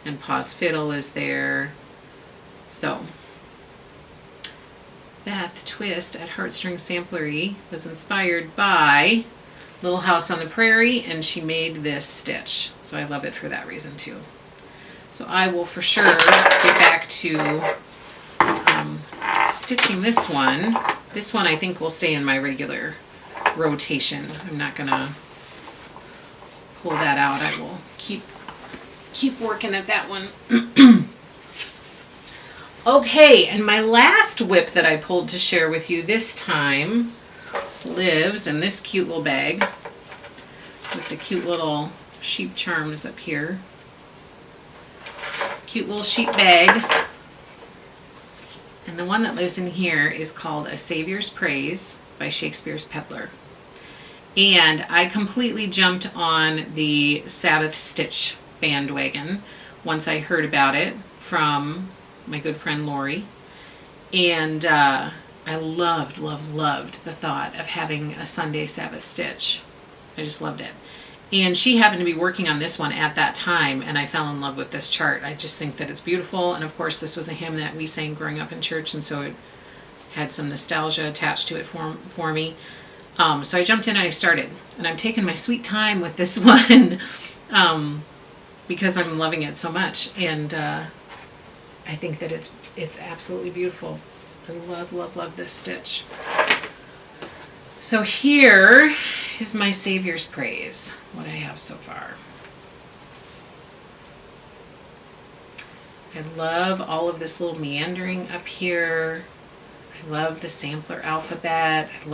And Pa's fiddle is there. So, Beth Twist at Heartstring Samplery was inspired by Little House on the Prairie, and she made this stitch. So I love it for that reason too. So I will for sure get back to stitching this one. This one I think will stay in my regular rotation. I'm not gonna pull that out. I will keep working at that one. Okay, and my last whip that I pulled to share with you this time lives in this cute little bag with the cute little sheep charms up here. Cute little sheep bag. And the one that lives in here is called A Savior's Praise by Shakespeare's Peddler. And I completely jumped on the Sabbath Stitch bandwagon once I heard about it from my good friend Lori. And I loved the thought of having a Sunday Sabbath stitch. I just loved it. And she happened to be working on this one at that time, and I fell in love with this chart. I just think that it's beautiful, and of course this was a hymn that we sang growing up in church, and so it had some nostalgia attached to it for me. So I jumped in and I started, and I'm taking my sweet time with this one because I'm loving it so much, and I think that it's absolutely beautiful. I love this stitch. So here is my Savior's Praise, what I have so far. I love all of this little meandering up here. I love the sampler alphabet. I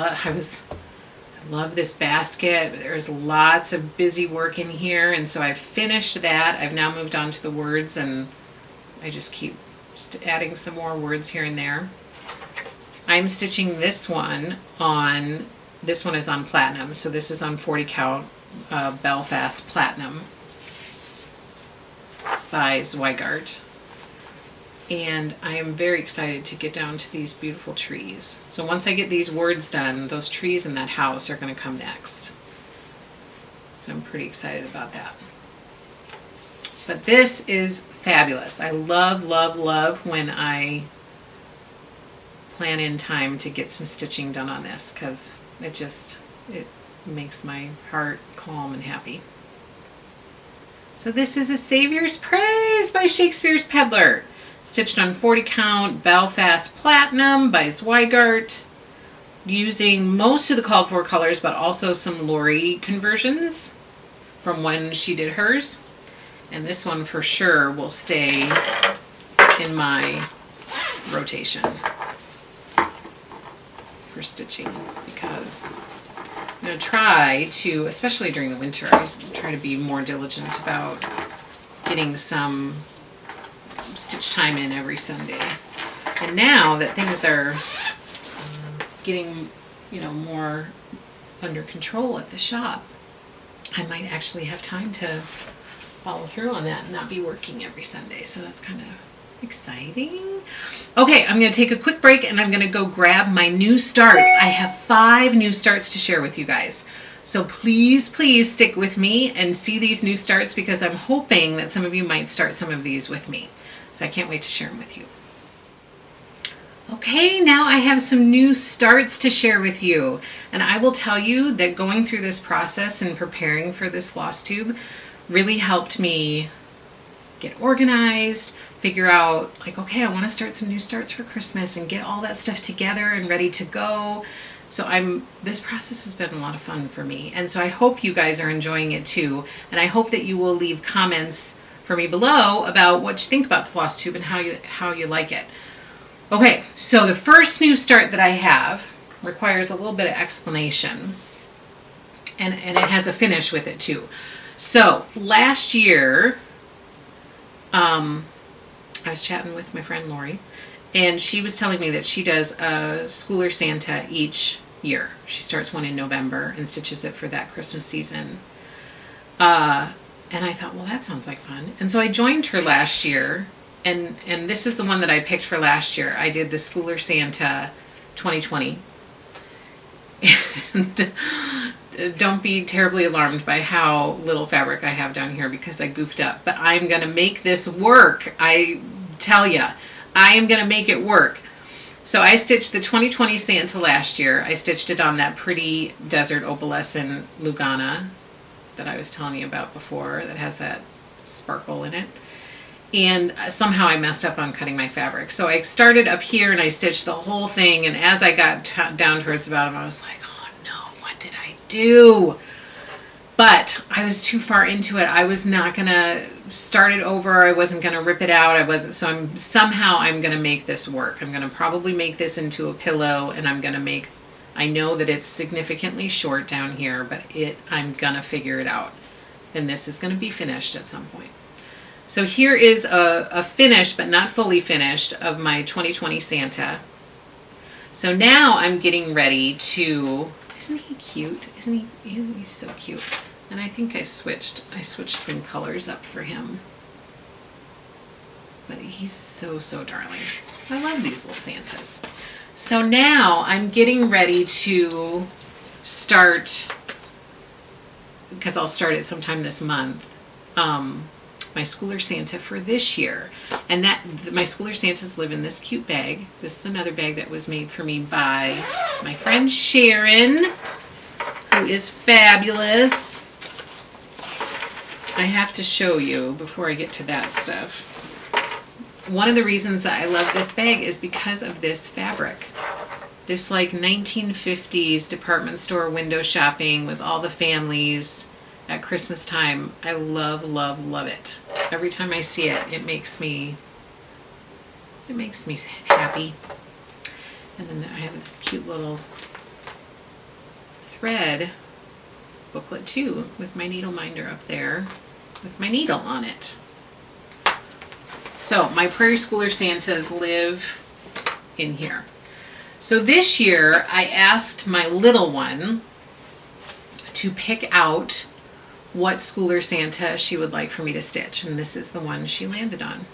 love this basket. There's lots of busy work in here, and so I've finished that. I've now moved on to the words, and I just keep adding some more words here and there. I'm stitching this one is on platinum, so this is on 40 count Belfast Platinum by Zweigart. And I am very excited to get down to these beautiful trees. So once I get these words done, those trees in that house are going to come next. So I'm pretty excited about that. But this is fabulous. I love when I plan in time to get some stitching done on this, because it makes my heart calm and happy. So this is A Savior's Praise by Shakespeare's Peddler, stitched on 40 count Belfast Platinum by Zweigart, using most of the called for colors, but also some Lori conversions from when she did hers. And this one for sure will stay in my rotation for stitching, because I'm going to try to, especially during the winter, I try to be more diligent about getting some stitch time in every Sunday. And now that things are getting, more under control at the shop, I might actually have time to follow through on that and not be working every Sunday. So that's kind of exciting. Okay, I'm going to take a quick break and I'm going to go grab my new starts. I have 5 new starts to share with you guys. So please stick with me and see these new starts, because I'm hoping that some of you might start some of these with me. So I can't wait to share them with you. Okay, now I have some new starts to share with you. And I will tell you that going through this process and preparing for this Flosstube really helped me get organized, figure out okay, I want to start some new starts for Christmas and get all that stuff together and ready to go. So this process has been a lot of fun for me. And so I hope you guys are enjoying it too. And I hope that you will leave comments for me below about what you think about Flosstube and how you like it. Okay, so the first new start that I have requires a little bit of explanation. And it has a finish with it too. So last year, I was chatting with my friend Lori, and she was telling me that she does a Schooler Santa each year. She starts one in November and stitches it for that Christmas season. And I thought, well, that sounds like fun. And so I joined her last year, and this is the one that I picked for last year. I did the Schooler Santa 2020. And don't be terribly alarmed by how little fabric I have down here, because I goofed up. But I'm going to make this work. I tell ya, I am going to make it work. So I stitched the 2020 Santa last year. I stitched it on that pretty desert opalescent Lugana that I was telling you about before, that has that sparkle in it. And somehow I messed up on cutting my fabric. So I started up here and I stitched the whole thing. And as I got down towards the bottom, I was like, oh no, what did I do? But I was too far into it. I was not going to start it over. I wasn't going to rip it out. So I'm going to make this work. I'm going to probably make this into a pillow, and I know that it's significantly short down here, but I'm going to figure it out. And this is going to be finished at some point. So here is a finish, but not fully finished, of my 2020 Santa. So now I'm getting ready to, isn't he cute? He's so cute. And I think I switched some colors up for him. But he's so, so darling. I love these little Santas. So now I'm getting ready to start, because I'll start it sometime this month, my Schooler Santa for this year. And my Schooler Santas live in this cute bag. This is another bag that was made for me by my friend Sharon, who is fabulous. I have to show you before I get to that stuff. One of the reasons that I love this bag is because of this fabric. This like 1950s department store window shopping with all the families at Christmas time. I love, love, love it. Every time I see it, it makes me happy. And then I have this cute little thread booklet too, with my needle minder up there with my needle on it. So my Prairie Schooler Santas live in here. So this year I asked my little one to pick out what Schooler Santa she would like for me to stitch, and this is the one she landed on.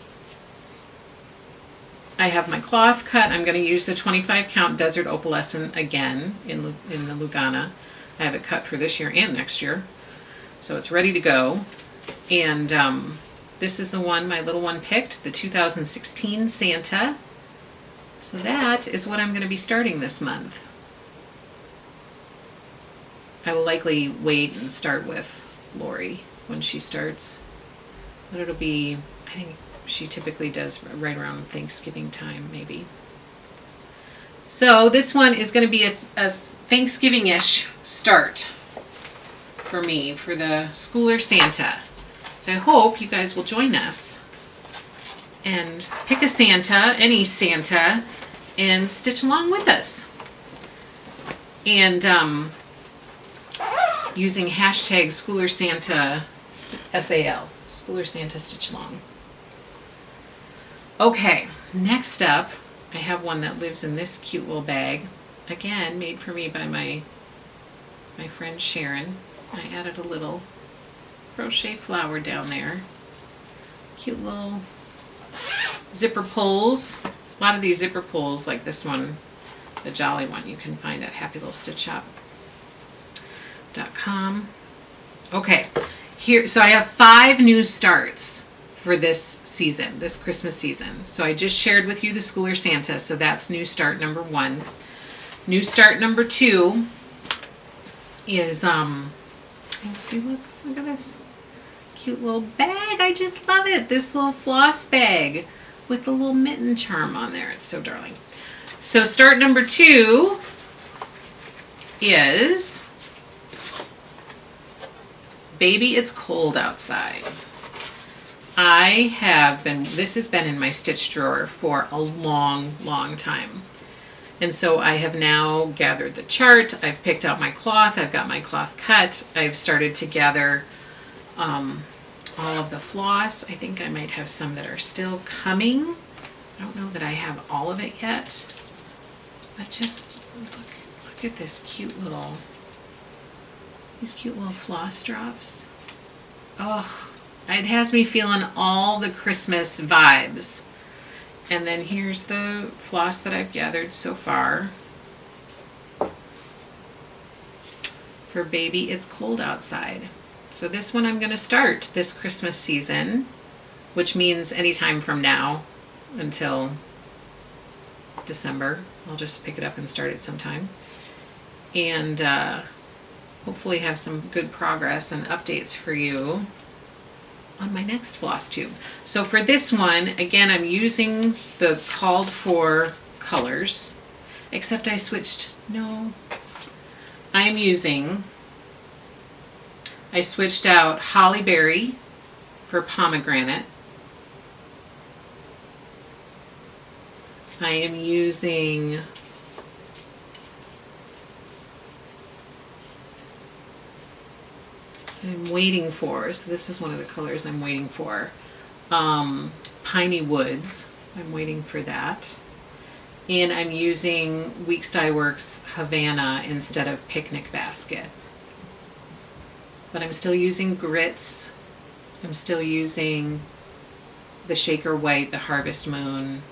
I have my cloth cut. I'm going to use the 25 count Desert Opalescent again in the Lugana. I have it cut for this year and next year, so it's ready to go. And this is the one my little one picked, the 2016 Santa. So that is what I'm going to be starting this month. I will likely wait and start with Lori when she starts, but it'll be, I think she typically does right around Thanksgiving time, maybe. So this one is going to be a Thanksgiving-ish start for me, for the Schooler Santa. So I hope you guys will join us and pick a Santa, any Santa, and stitch along with us. And using hashtag Schooler Santa SAL, Schooler Santa Stitch Along. Okay, next up, I have one that lives in this cute little bag. Again, made for me by my friend Sharon. I added a little crochet flower down there. Cute little zipper pulls. A lot of these zipper pulls, like this one, the Jolly one, you can find at happylittlestitchshop.com. Okay, here, so I have 5 new starts for this season, this Christmas season. So I just shared with you the Schooler Santa, so that's new start number 1. New start number 2 is, let's see, look at this cute little bag. I just love it. This little floss bag with the little mitten charm on there. It's so darling. So start number 2 is Baby, It's Cold Outside. This has been in my stitch drawer for a long, long time. And so I have now gathered the chart. I've picked out my cloth. I've got my cloth cut. I've started to gather all of the floss. I think I might have some that are still coming. I don't know that I have all of it yet. But just look at this these cute little floss drops. Oh, it has me feeling all the Christmas vibes. And then here's the floss that I've gathered so far for Baby, It's Cold Outside. So this one I'm going to start this Christmas season, which means anytime from now until December. I'll just pick it up and start it sometime. And hopefully have some good progress and updates for you on my next Flosstube. So for this one, again, I'm using the called for colors, except I switched, I switched out Holly Berry for Pomegranate. I'm waiting for, so this is one of the colors I'm waiting for, Piney Woods. I'm waiting for that. And I'm using Weeks Dye Works Havana instead of Picnic Basket. But I'm still using grits. I'm still using the Shaker White, the Harvest Moon.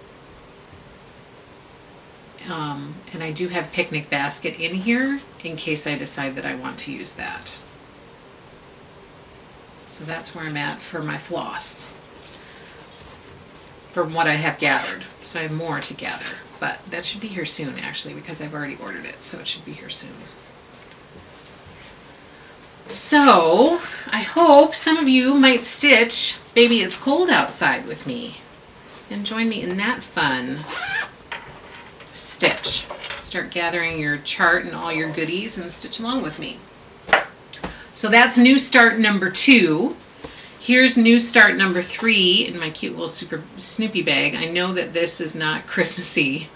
And I do have Picnic Basket in here in case I decide that I want to use that. So that's where I'm at for my floss, from what I have gathered. So I have more to gather, but that should be here soon actually, because I've already ordered it, so it should be here soon. So I hope some of you might stitch Baby It's Cold Outside with me and join me in that fun stitch. Start gathering your chart and all your goodies and stitch along with me. So that's new start number 2. Here's new start number 3 in my cute little Super Snoopy bag. I know that this is not Christmassy.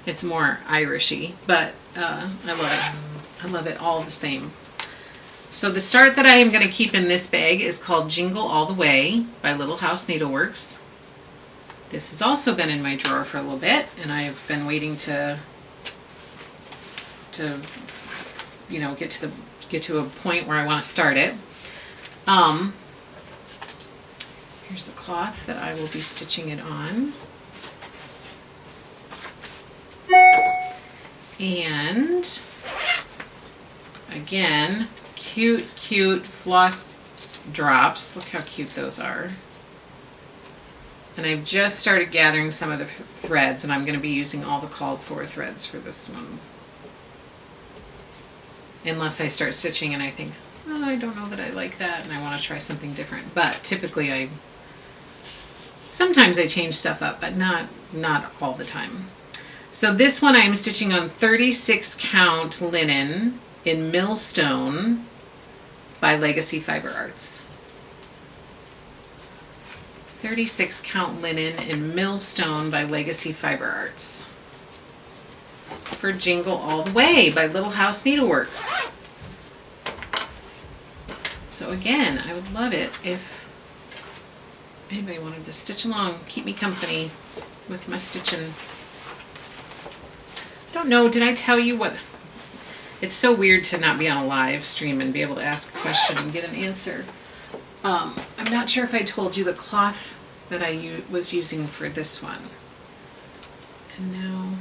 It's more Irishy, but I love it. I love it all the same. So the start that I am going to keep in this bag is called Jingle All the Way by Little House Needleworks. This has also been in my drawer for a little bit, and I've been waiting to you know, get to a point where I want to start it. Here's the cloth that I will be stitching it on. And again, cute floss drops. Look how cute those are. And I've just started gathering some of the threads, and I'm going to be using all the called for threads for this one. Unless I start stitching and I think, oh, I don't know that I like that and I want to try something different. But typically sometimes I change stuff up, but not all the time. So this one I'm stitching on 36 count linen in Millstone by Legacy Fiber Arts. 36 count linen in Millstone by Legacy Fiber Arts. For Jingle All the Way by Little House Needleworks. So again, I would love it if anybody wanted to stitch along, keep me company with my stitching. I don't know, did I tell you what? It's so weird to not be on a live stream and be able to ask a question and get an answer. I'm not sure if I told you the cloth that I was using for this one. And now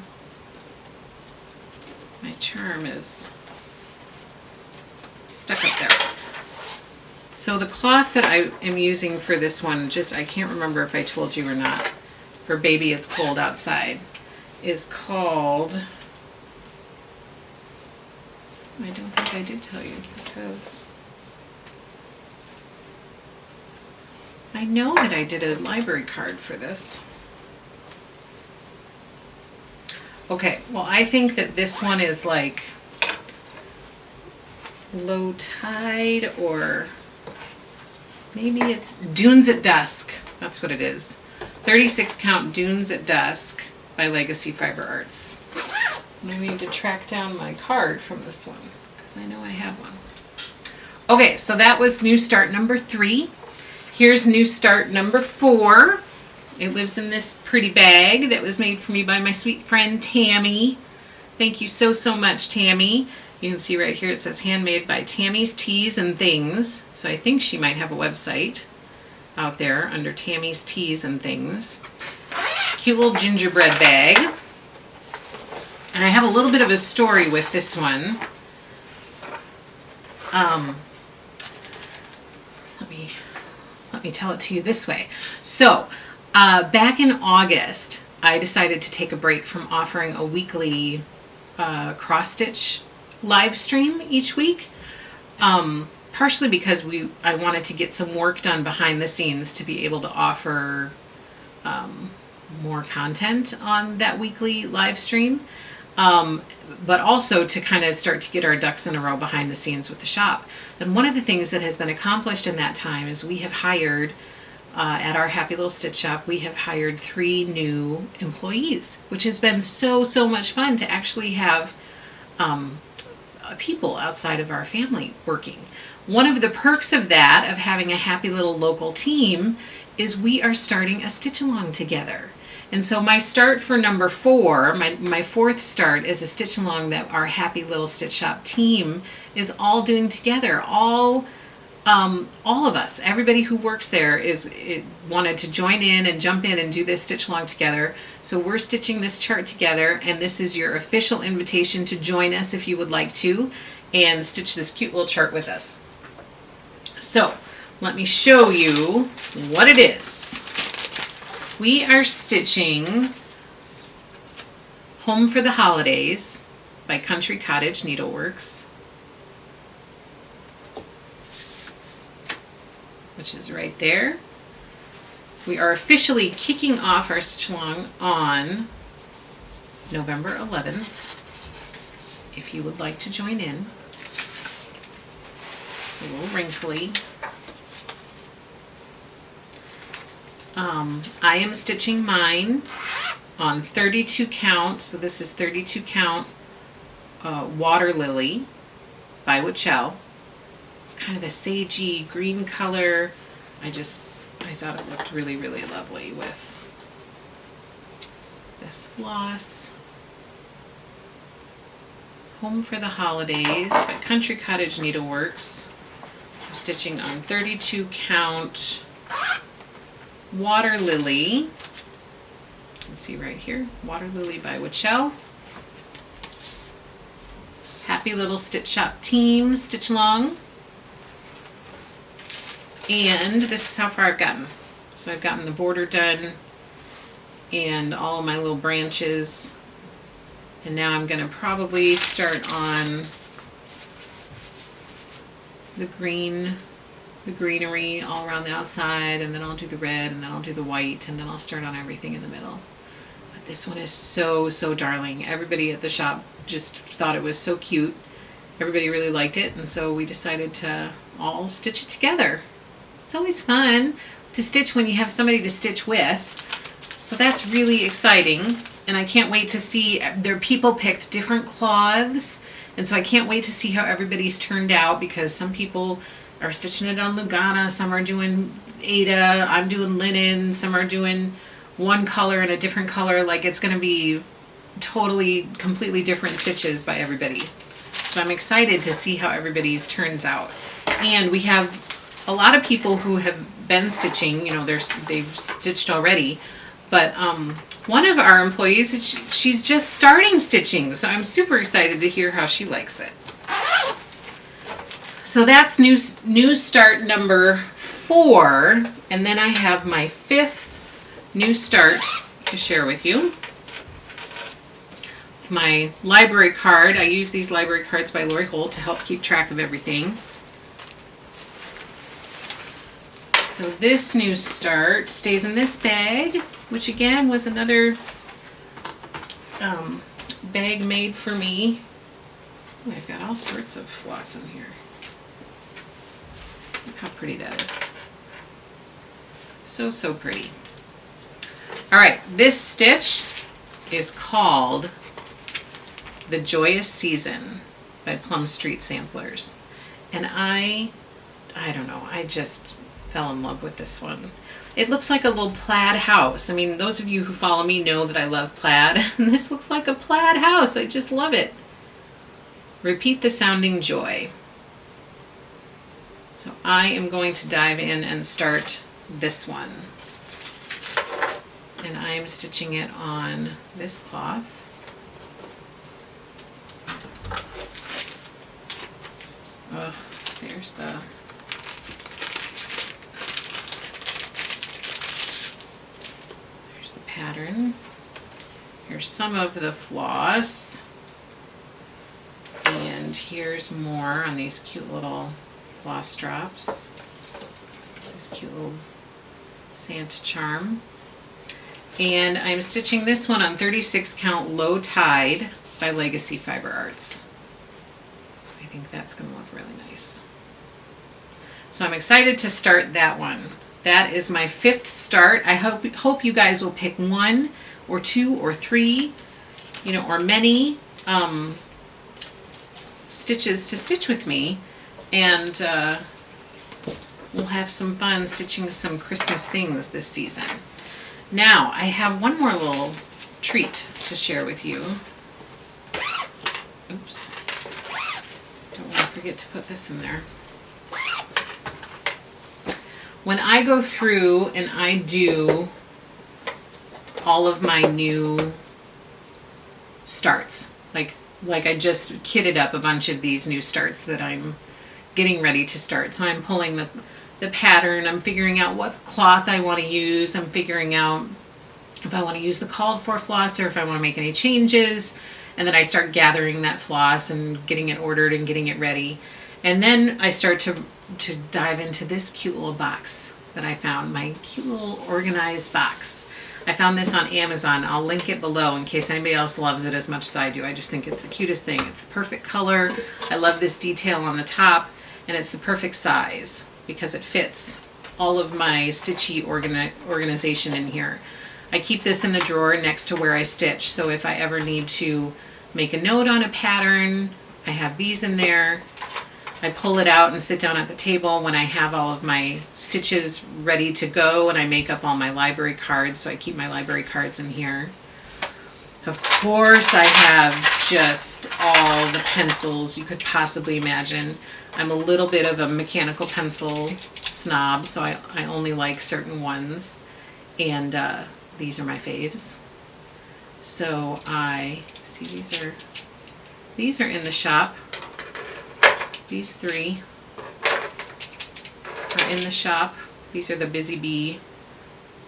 my charm is stuck up there. So the cloth that I am using for this one, I can't remember if I told you or not, for Baby It's Cold Outside, is called, I don't think I did tell you, because I know that I did a library card for this. Okay, well, I think that this one is like Low Tide, or maybe it's Dunes at Dusk. That's what it is. 36 count Dunes at Dusk by Legacy Fiber Arts. And I need to track down my card from this one because I know I have one. Okay, so that was new start number 3. Here's new start number 4. It lives in this pretty bag that was made for me by my sweet friend Tammy. Thank you so much, Tammy. You can see right here it says handmade by Tammy's Teas and Things. So I think she might have a website out there under Tammy's Teas and Things. Cute little gingerbread bag. And I have a little bit of a story with this one. Let me tell it to you this way. So, back in August, I decided to take a break from offering a weekly cross-stitch live stream each week. Partially because I wanted to get some work done behind the scenes to be able to offer more content on that weekly live stream. But also to kind of start to get our ducks in a row behind the scenes with the shop. And one of the things that has been accomplished in that time is we have hired, at our Happy Little Stitch Shop, we have hired 3 new employees, which has been so much fun to actually have people outside of our family working. One of the perks of that, of having a happy little local team, is we are starting a stitch along together. And so my start for number 4, my 4th start, is a stitch along that our Happy Little Stitch Shop team is all doing together. All all of us, everybody who works there wanted to join in and jump in and do this stitch along together. So we're stitching this chart together, and this is your official invitation to join us if you would like to and stitch this cute little chart with us. So let me show you what it is. We are stitching Home for the Holidays by Country Cottage Needleworks, which is right there. We are officially kicking off our stitch along on November 11th. If you would like to join in. It's a little wrinkly. I am stitching mine on 32 count, so this is 32 count Water Lily by Wichell. It's kind of a sagey green color. I thought it looked really, really lovely with this floss. Home for the Holidays by Country Cottage Needleworks. I'm stitching on 32 count Water Lily. You can see right here, Water Lily by Wichell. Happy little Stitch Shop team stitch along. And this is how far I've gotten. So I've gotten the border done and all of my little branches. And now I'm going to probably start on the greenery all around the outside, and then I'll do the red, and then I'll do the white, and then I'll start on everything in the middle. But this one is so, so darling. Everybody at the shop just thought it was so cute. Everybody really liked it, and so we decided to all stitch it together. It's always fun to stitch when you have somebody to stitch with. So that's really exciting, and I can't wait to see. People picked different cloths, and so I can't wait to see how everybody's turned out, because some people are stitching it on Lugana, some are doing Ada, I'm doing linen, some are doing one color and a different color. Like, it's going to be totally, completely different stitches by everybody. So I'm excited to see how everybody's turns out. And we have a lot of people who have been stitching, you know, they've stitched already, but one of our employees, she's just starting stitching, so I'm super excited to hear how she likes it. So that's new start number 4, and then I have my 5th new start to share with you. With my library card, I use these library cards by Lori Holt to help keep track of everything. So this new start stays in this bag, which again was another bag made for me. Oh, I've got all sorts of floss in here. Look how pretty that is. So, so pretty. All right, this stitch is called The Joyous Season by Plum Street Samplers. And I don't know, I just fell in love with this one. It looks like a little plaid house. I mean, those of you who follow me know that I love plaid, and this looks like a plaid house. I just love it. Repeat the sounding joy. So I am going to dive in and start this one. And I am stitching it on this cloth. Oh, there's the pattern. Here's some of the floss, and here's more on these cute little floss drops. This cute little Santa charm. And I'm stitching this one on 36 count Low Tide by Legacy Fiber Arts. I think that's going to look really nice. So I'm excited to start that one. That is my 5th start. I hope you guys will pick 1 or 2 or 3, you know, or many stitches to stitch with me, and we'll have some fun stitching some Christmas things this season. Now, I have one more little treat to share with you. Oops. Don't want to forget to put this in there. when I go through and I do all of my new starts, like I just kitted up a bunch of these new starts that I'm getting ready to start. So I'm pulling the pattern, I'm figuring out what cloth I want to use, I'm figuring out if I want to use the called for floss or if I want to make any changes, and then I start gathering that floss and getting it ordered and getting it ready. And then I start to dive into this cute little box that I found, my cute little organized box. I found this on Amazon. I'll link it below in case anybody else loves it as much as I do. I just think it's the cutest thing. It's the perfect color. I love this detail on the top, and it's the perfect size because it fits all of my stitchy organization in here. I keep this in the drawer next to where I stitch, so if I ever need to make a note on a pattern, I have these in there. I pull it out and sit down at the table when I have all of my stitches ready to go, and I make up all my library cards, so I keep my library cards in here. Of course, I have just all the pencils you could possibly imagine. I'm a little bit of a mechanical pencil snob, so I only like certain ones, and these are my faves. So I see these are in the shop. These three are in the shop. These are the Busy Bee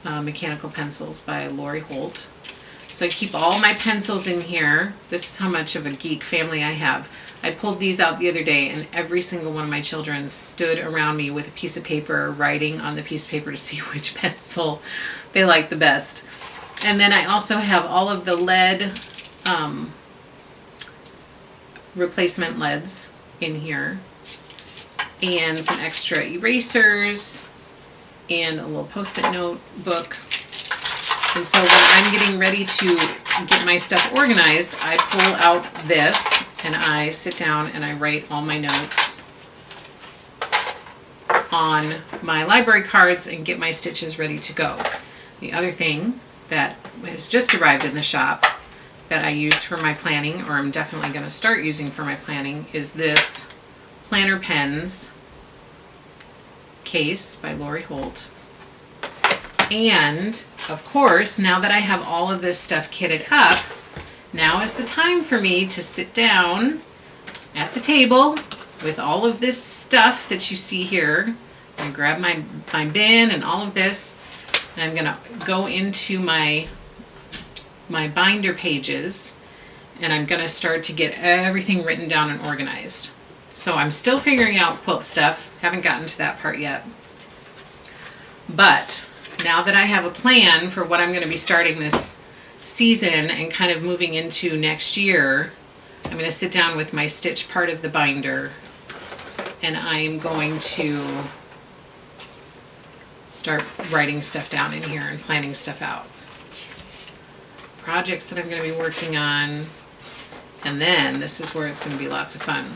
mechanical pencils by Lori Holt. So I keep all my pencils in here. This is how much of a geek family I have. I pulled these out the other day, and every single one of my children stood around me with a piece of paper, writing on the piece of paper to see which pencil they like the best. And then I also have all of the lead replacement leads in here, and some extra erasers, and a little post-it note book. And so when I'm getting ready to get my stuff organized, I pull out this and I sit down and I write all my notes on my library cards and get my stitches ready to go. The other thing that has just arrived in the shop that I use for my planning, or I'm definitely going to start using for my planning, is this Planner Pens case by Lori Holt. And of course, now that I have all of this stuff kitted up, now is the time for me to sit down at the table with all of this stuff that you see here. I'm going to grab my bin and all of this, and I'm going to go into my binder pages, and I'm going to start to get everything written down and organized. So I'm still figuring out quilt stuff, haven't gotten to that part yet. But now that I have a plan for what I'm going to be starting this season and kind of moving into next year, I'm going to sit down with my stitch part of the binder, and I'm going to start writing stuff down in here and planning stuff out. Projects that I'm going to be working on, and then this is where it's going to be lots of fun.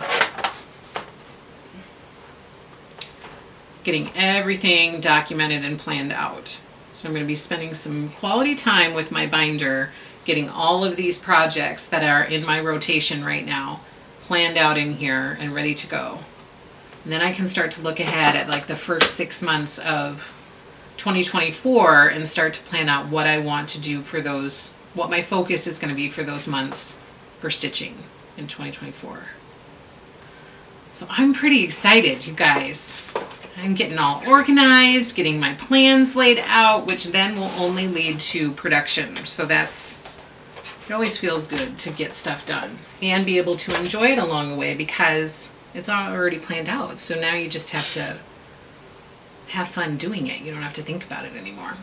Getting everything documented and planned out. So I'm going to be spending some quality time with my binder, getting all of these projects that are in my rotation right now planned out in here and ready to go. And then I can start to look ahead at like the first 6 months of 2024 and start to plan out what I want to do for those, what my focus is going to be for those months for stitching in 2024. So I'm pretty excited, you guys. I'm getting all organized, getting my plans laid out, which then will only lead to production. So it always feels good to get stuff done and be able to enjoy it along the way because it's already planned out. So now you just have to have fun doing it. You don't have to think about it anymore.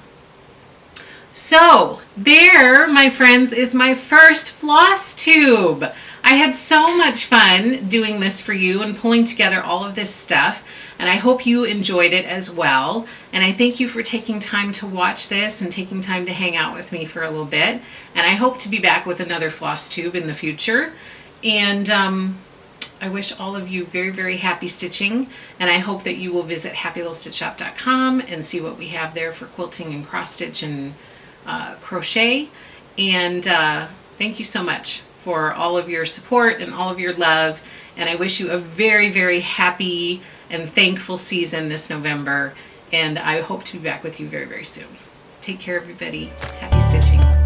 So there, my friends, is my first Flosstube. I had so much fun doing this for you and pulling together all of this stuff, and I hope you enjoyed it as well. And I thank you for taking time to watch this and taking time to hang out with me for a little bit. And I hope to be back with another Flosstube in the future. And I wish all of you very, very happy stitching, and I hope that you will visit happylittlestitchshop.com and see what we have there for quilting and cross stitch and crochet. And thank you so much for all of your support and all of your love, and I wish you a very, very happy and thankful season this November, And I hope to be back with you very, very soon. Take care, everybody. Happy stitching.